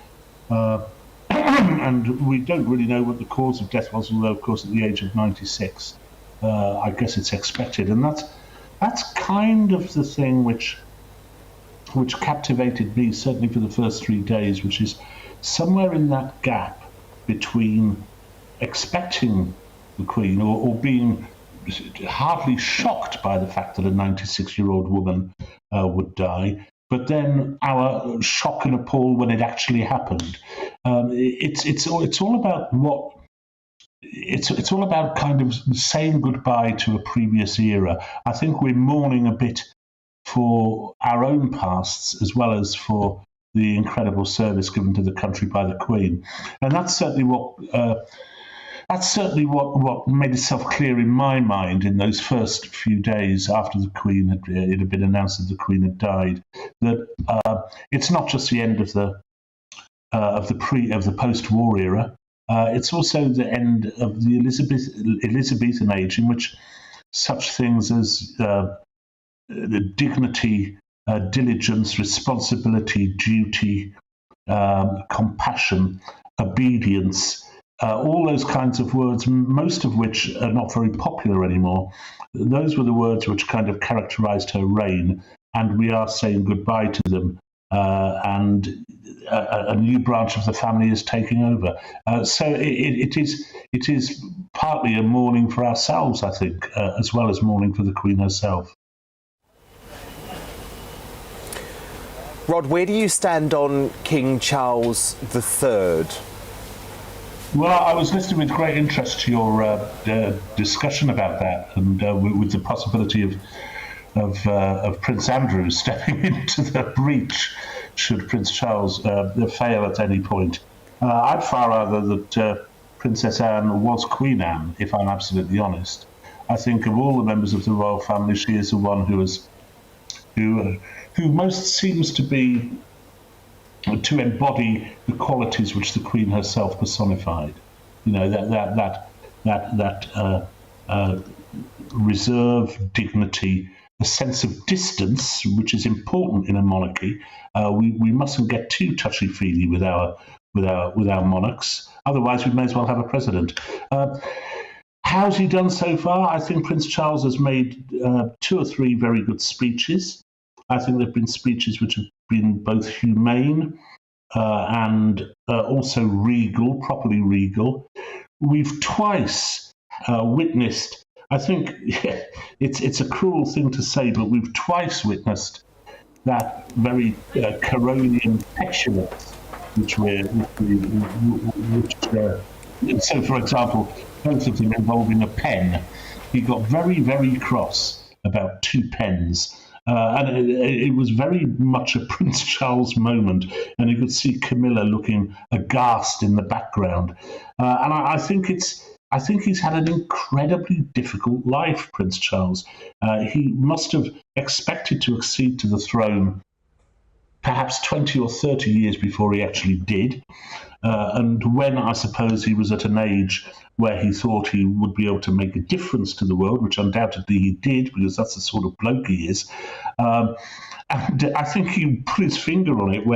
And we don't really know what the cause of death was, although, of course, at the age of 96, I guess it's expected. And that's kind of the thing which captivated me, certainly for the first 3 days, which is somewhere in that gap between expecting the Queen or being hardly shocked by the fact that a 96-year-old woman would die, but then our shock and appall when it actually happened. It's all about what. It's all about kind of saying goodbye to a previous era. I think we're mourning a bit for our own pasts as well as for the incredible service given to the country by the Queen, and that's certainly what made itself clear in my mind in those first few days after the Queen it had been announced that the Queen had died. That it's not just the end of the post-war era. It's also the end of the Elizabethan age, in which such things as the dignity, diligence, responsibility, duty, compassion, obedience, all those kinds of words, most of which are not very popular anymore. Those were the words which kind of characterized her reign, and we are saying goodbye to them, and a new branch of the family is taking over. So it is partly a mourning for ourselves, I think, as well as mourning for the Queen herself. Rod, where do you stand on King Charles III? Well, I was listening with great interest to your discussion about that, and with the possibility of Prince Andrew stepping into the breach should Prince Charles fail at any point. I'd far rather that Princess Anne was Queen Anne, if I'm absolutely honest. I think of all the members of the royal family, she is the one who most seems to embody the qualities which the Queen herself personified. You know, that reserve, dignity, a sense of distance, which is important in a monarchy. We mustn't get too touchy-feely with our monarchs. Otherwise, we may as well have a president. How's he done so far? I think Prince Charles has made 2 or 3 very good speeches. I think there have been speeches which have been both humane and also regal, properly regal. We've twice witnessed, I think it's a cruel thing to say, but we've twice witnessed that very Carolian petulance, so for example, both of them involving a pen. He got very, very cross about 2 pens. And it was very much a Prince Charles moment, and you could see Camilla looking aghast in the background. And I think he's had an incredibly difficult life, Prince Charles. He must have expected to accede to the throne perhaps 20 or 30 years before he actually did. And when I suppose he was at an age where he thought he would be able to make a difference to the world, which undoubtedly he did, because that's the sort of bloke he is. And I think he put his finger on it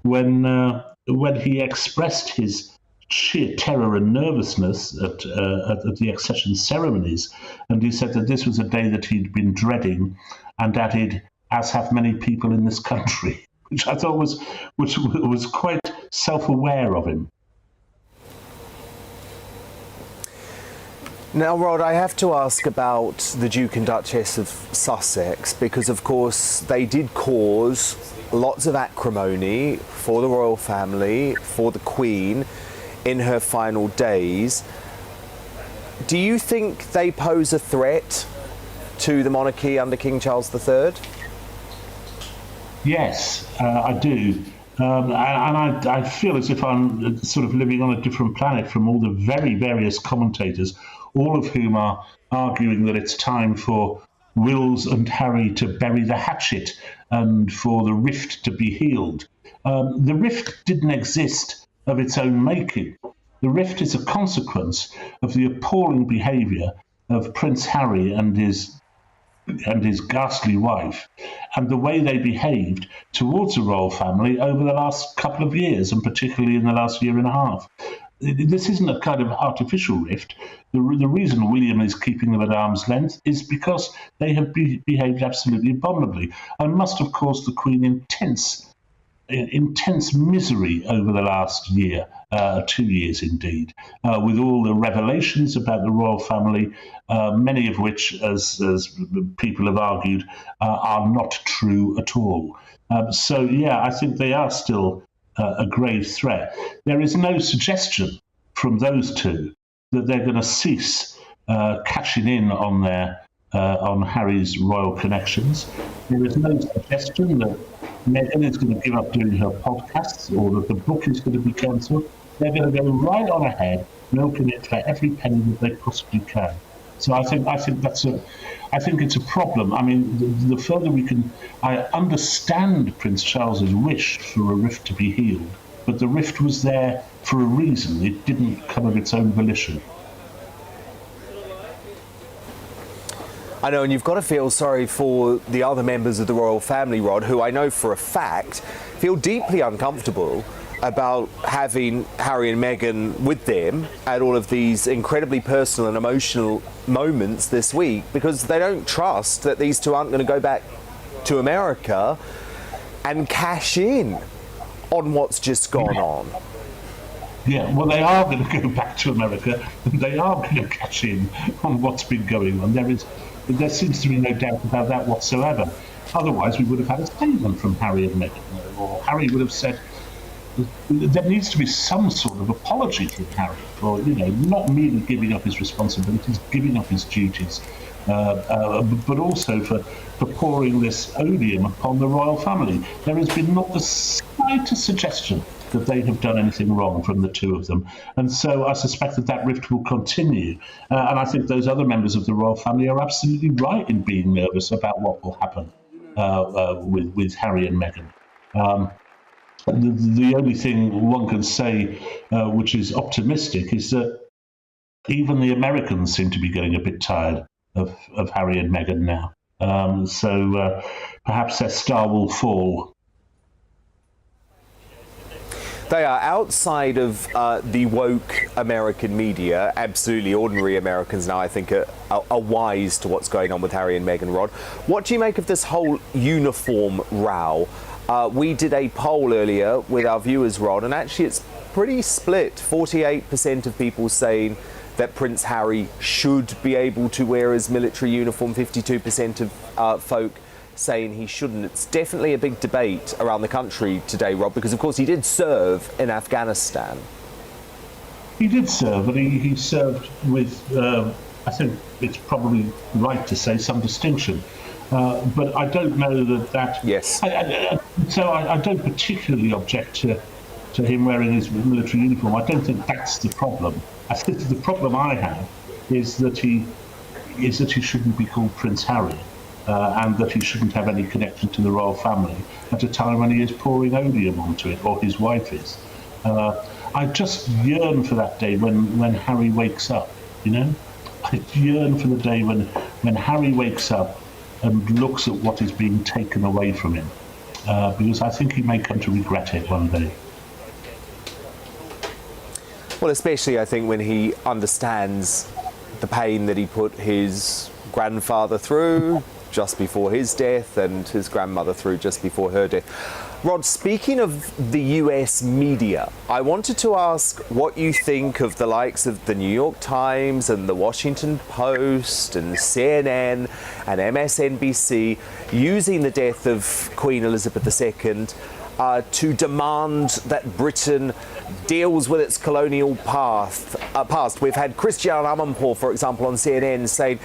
when he expressed his sheer terror and nervousness at the accession ceremonies, and he said that this was a day that he'd been dreading, and added, as have many people in this country, which I thought was quite self-aware of him. Now, Rod, I have to ask about the Duke and Duchess of Sussex, because, of course, they did cause lots of acrimony for the royal family, for the Queen, in her final days. Do you think they pose a threat to the monarchy under King Charles III? Yes, I do. And I feel as if I'm sort of living on a different planet from all the very various commentators, all of whom are arguing that it's time for Wills and Harry to bury the hatchet and for the rift to be healed. The rift didn't exist of its own making. The rift is a consequence of the appalling behaviour of Prince Harry and his ghastly wife, and the way they behaved towards the royal family over the last couple of years, and particularly in the last year and a half. This isn't a kind of artificial rift. The reason William is keeping them at arm's length is because they have behaved absolutely abominably, and must have caused the Queen intense misery over the last year, 2 years indeed, with all the revelations about the royal family, many of which, as people have argued, are not true at all. So, yeah, I think they are still a grave threat. There is no suggestion from those two that they're going to cease cashing in on on Harry's royal connections. There is no suggestion that Meghan is going to give up doing her podcasts or that the book is going to be cancelled. They're going to go right on ahead, milking it for every penny that they possibly can. So I think it's a problem. I mean, the further we can, I understand Prince Charles's wish for a rift to be healed, but the rift was there for a reason. It didn't come of its own volition. I know, and you've got to feel sorry for the other members of the royal family, Rod, who I know for a fact feel deeply uncomfortable about having Harry and Meghan with them at all of these incredibly personal and emotional moments this week, because they don't trust that these two aren't going to go back to America and cash in on what's just gone on. Yeah, well, they are going to go back to America, and they are going to cash in on what's been going on. There seems to be no doubt about that whatsoever. Otherwise, we would have had a statement from Harry and Meghan, or Harry would have said, there needs to be some sort of apology from Harry for, not merely giving up his responsibilities, giving up his duties, but also for pouring this odium upon the royal family. There has been not the slightest suggestion that they have done anything wrong from the two of them. And so I suspect that rift will continue. And I think those other members of the royal family are absolutely right in being nervous about what will happen with Harry and Meghan. The only thing one can say which is optimistic is that even the Americans seem to be getting a bit tired of Harry and Meghan now. So perhaps their star will fall. They are outside of the woke American media. Absolutely ordinary Americans now, I think, are wise to what's going on with Harry and Meghan, Rod. What do you make of this whole uniform row? We did a poll earlier with our viewers, Rod, and actually it's pretty split. 48% of people saying that Prince Harry should be able to wear his military uniform. 52% of folk saying he shouldn't. It's definitely a big debate around the country today, Rob, because of course he did serve in Afghanistan. He did serve, and he served with, I think it's probably right to say, some distinction. But I don't know that. Yes. So I don't particularly object to him wearing his military uniform. I don't think that's the problem. I think the problem I have is that he shouldn't be called Prince Harry, and that he shouldn't have any connection to the royal family at a time when he is pouring odium onto it, or his wife is. I just yearn for that day when Harry wakes up, you know? I yearn for the day when Harry wakes up and looks at what is being taken away from him, because I think he may come to regret it one day. Well, especially I think when he understands the pain that he put his grandfather through just before his death and his grandmother through just before her death. Rod, speaking of the US media, I wanted to ask what you think of the likes of the New York Times and the Washington Post and CNN and MSNBC using the death of Queen Elizabeth II to demand that Britain deals with its colonial past. We've had Christiane Amanpour, for example, on CNN saying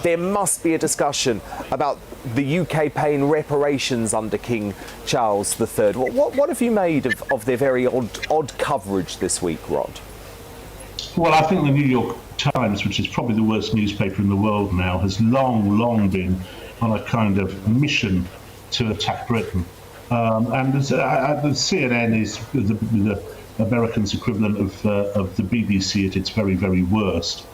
there must be a discussion about the UK paying reparations under King Charles III. What have you made of their very odd coverage this week, Rod? Well, I think the New York Times, which is probably the worst newspaper in the world now, has long been on a kind of mission to attack Britain. And the CNN is the Americans' equivalent of the BBC at its very, very worst.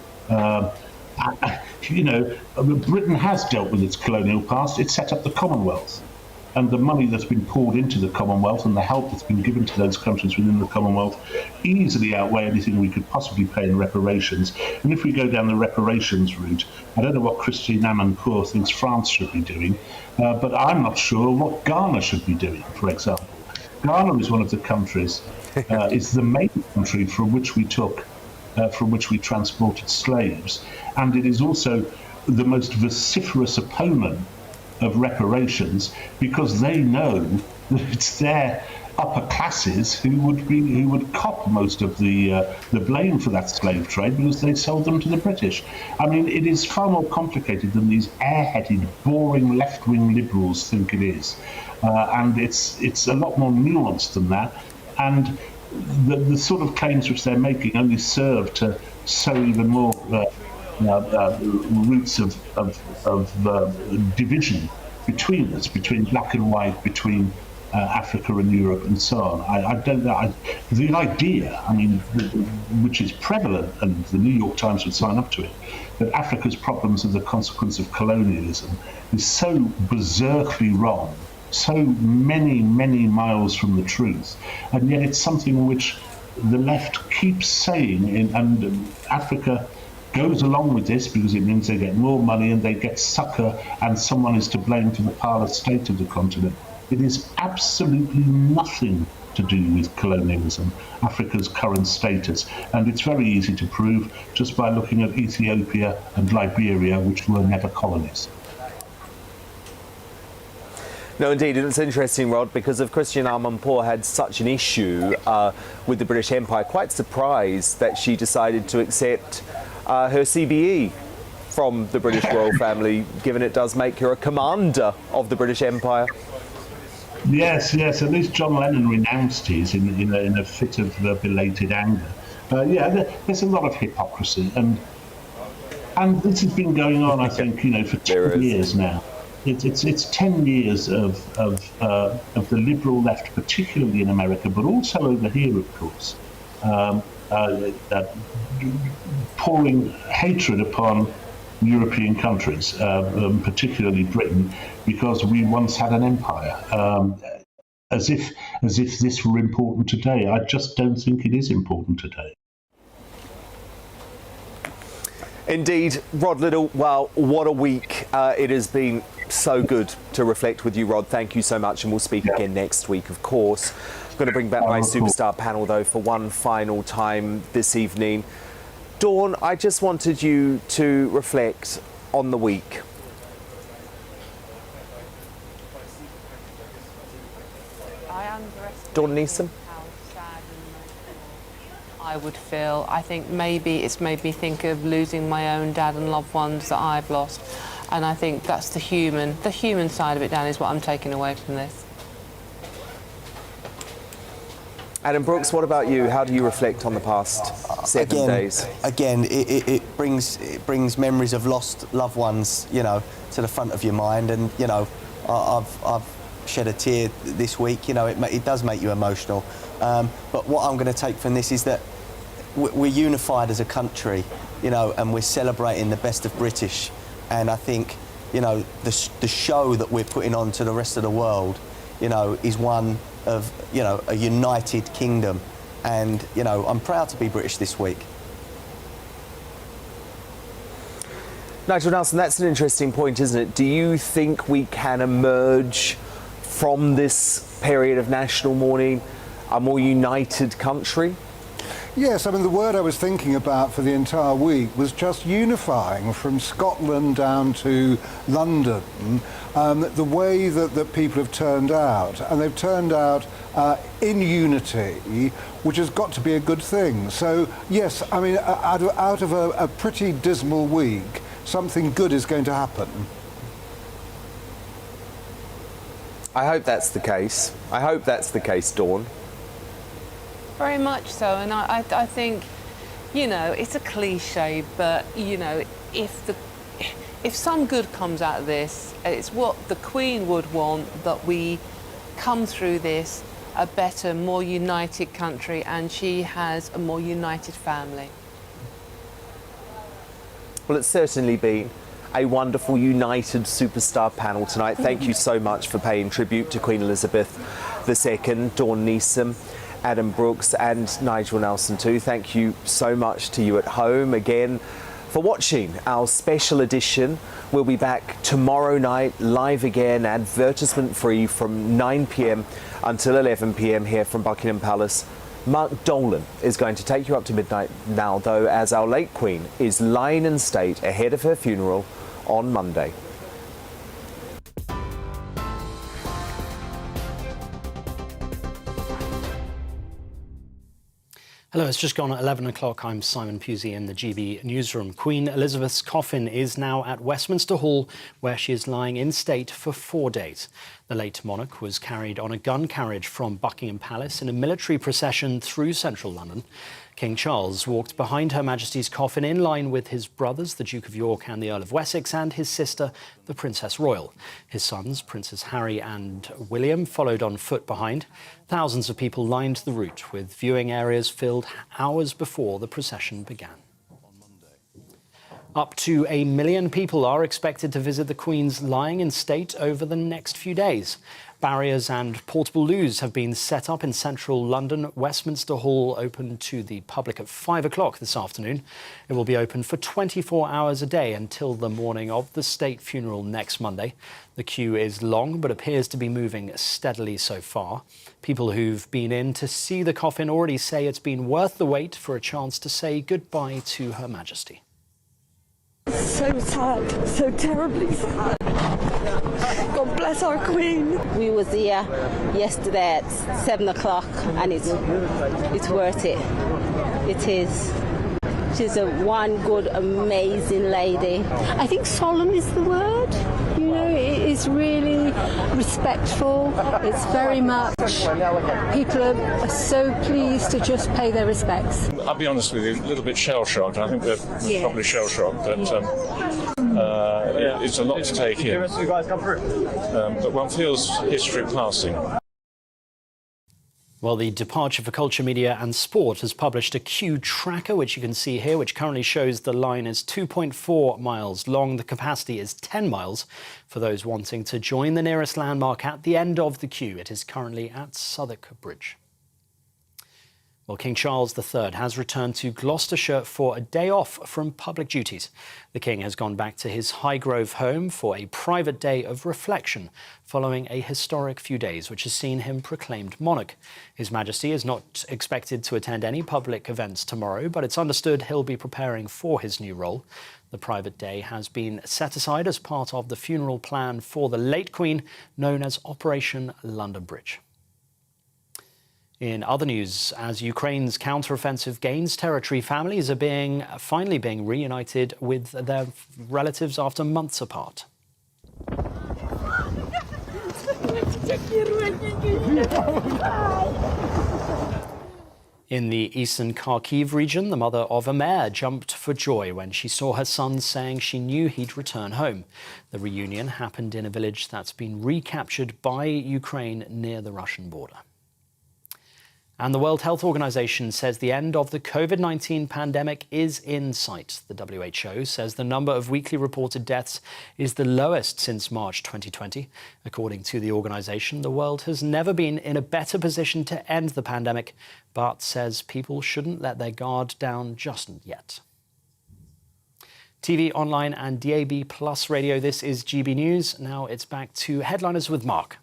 You know, Britain has dealt with its colonial past. It set up the Commonwealth. And the money that's been poured into the Commonwealth and the help that's been given to those countries within the Commonwealth easily outweigh anything we could possibly pay in reparations. And if we go down the reparations route, I don't know what Christiane Amanpour thinks France should be doing, but I'm not sure what Ghana should be doing, for example. Ghana is one of the countries, is the main country from which we transported slaves, and it is also the most vociferous opponent of reparations because they know that it's their upper classes who would cop most of the blame for that slave trade because they sold them to the British. I mean, it is far more complicated than these airheaded, boring left-wing liberals think it is, and it's a lot more nuanced than that. And the sort of claims which they're making only serve to sow even more roots of division between us, between black and white, between Africa and Europe and so on. I don't know. The idea, I mean, which is prevalent, and the New York Times would sign up to it, that Africa's problems are the consequence of colonialism is so berserkly wrong, so many miles from the truth, and yet it's something which the left keeps saying, and Africa goes along with this because it means they get more money and they get succor, and someone is to blame for the parlous state of the continent. It is absolutely nothing to do with colonialism, Africa's current status, and it's very easy to prove just by looking at Ethiopia and Liberia, which were never colonies. No, indeed, and it's interesting, Rod, because if Christiane Amanpour had such an issue with the British Empire, quite surprised that she decided to accept her CBE from the British royal family, given it does make her a commander of the British Empire. Yes, at least John Lennon renounced his in a fit of belated anger. There's a lot of hypocrisy, and this has been going on, I think, for 10 years now. It's 10 years of the liberal left, particularly in America, but also over here, of course, pouring hatred upon European countries, particularly Britain, because we once had an empire. As if this were important today. I just don't think it is important today. Indeed, Rod Liddle, well, what a week. It has been so good to reflect with you, Rod. Thank you so much, and we'll speak again next week, of course. I'm going to bring back my superstar panel, though, for one final time this evening. Dawn, I just wanted you to reflect on the week. Dawn Neeson? I would feel. I think maybe it's made me think of losing my own dad and loved ones that I've lost. And I think that's the human side of it, Dan, is what I'm taking away from this. Adam Brooks, what about you? How do you reflect on the past 7 days? Again, it brings memories of lost loved ones, you know, to the front of your mind. And, you know, I've shed a tear this week. You know, it does make you emotional. But what I'm going to take from this is that we're unified as a country, you know, and we're celebrating the best of British. And I think, you know, the show that we're putting on to the rest of the world, you know, is one of, you know, a united kingdom. And, you know, I'm proud to be British this week. Nigel Nelson, that's an interesting point, isn't it? Do you think we can emerge from this period of national mourning a more united country? Yes, I mean, the word I was thinking about for the entire week was just unifying from Scotland down to London, the way that people have turned out. And they've turned out in unity, which has got to be a good thing. So, yes, I mean, out of a pretty dismal week, something good is going to happen. I hope that's the case. I hope that's the case, Dawn. Very much so, and I think, you know, it's a cliche, but, you know, if some good comes out of this, it's what the Queen would want, that we come through this a better, more united country, and she has a more united family. Well, it's certainly been a wonderful united superstar panel tonight. Thank you so much for paying tribute to Queen Elizabeth II, Dawn Neeson, Adam Brooks and Nigel Nelson too. Thank you so much to you at home again for watching our special edition. We'll be back tomorrow night, live again, advertisement free from 9 p.m. until 11 p.m. here from Buckingham Palace. Mark Dolan is going to take you up to midnight now, though, as our late Queen is lying in state ahead of her funeral on Monday. Hello, it's just gone at 11 o'clock. I'm Simon Pusey in the GB newsroom. Queen Elizabeth's coffin is now at Westminster Hall, where she is lying in state for 4 days. The late monarch was carried on a gun carriage from Buckingham Palace in a military procession through central London. King Charles walked behind Her Majesty's coffin in line with his brothers, the Duke of York and the Earl of Wessex, and his sister, the Princess Royal. His sons, Princes Harry and William, followed on foot behind. Thousands of people lined the route, with viewing areas filled hours before the procession began. Up to 1 million people are expected to visit the Queen's lying in state over the next few days. Barriers and portable loos have been set up in central London. Westminster Hall opened to the public at 5 o'clock this afternoon. It will be open for 24 hours a day until the morning of the state funeral next Monday. The queue is long but appears to be moving steadily so far. People who've been in to see the coffin already say it's been worth the wait for a chance to say goodbye to Her Majesty. So sad, so terribly sad. God bless our Queen. We was here yesterday at 7 o'clock, and it's worth it. It is. She's one good, amazing lady. I think solemn is the word. You know, it is really respectful. It's very much, people are so pleased to just pay their respects. I'll be honest with you, a little bit shell-shocked. I think we're probably shell-shocked, but it's a lot to take in. But one feels history passing. Well, the Departure for Culture, Media and Sport has published a queue tracker, which you can see here, which currently shows the line is 2.4 miles long. The capacity is 10 miles for those wanting to join the nearest landmark at the end of the queue. It is currently at Southwark Bridge. Well, King Charles III has returned to Gloucestershire for a day off from public duties. The King has gone back to his Highgrove home for a private day of reflection following a historic few days which has seen him proclaimed monarch. His Majesty is not expected to attend any public events tomorrow, but it's understood he'll be preparing for his new role. The private day has been set aside as part of the funeral plan for the late Queen, known as Operation London Bridge. In other news, as Ukraine's counter-offensive gains territory, families are finally being reunited with their relatives after months apart. In the eastern Kharkiv region, the mother of a mayor jumped for joy when she saw her son, saying she knew he'd return home. The reunion happened in a village that's been recaptured by Ukraine near the Russian border. And the World Health Organization says the end of the COVID-19 pandemic is in sight. The WHO says the number of weekly reported deaths is the lowest since March 2020. According to the organization, the world has never been in a better position to end the pandemic, but says people shouldn't let their guard down just yet. TV, online and DAB Plus radio, this is GB News. Now it's back to Headliners with Mark.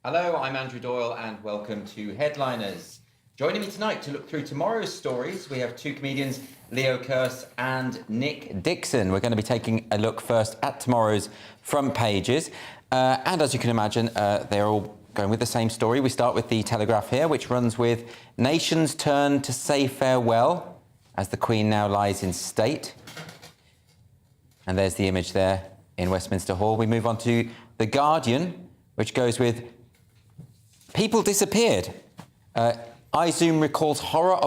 Hello, I'm Andrew Doyle and welcome to Headliners. Joining me tonight to look through tomorrow's stories, we have two comedians, Leo Kearse and Nick Dixon. We're going to be taking a look first at tomorrow's front pages. And as you can imagine, they're all going with the same story. We start with the Telegraph here, which runs with nations turn to say farewell as the Queen now lies in state. And there's the image there in Westminster Hall. We move on to The Guardian, which goes with people disappeared. iZoom recalls horror of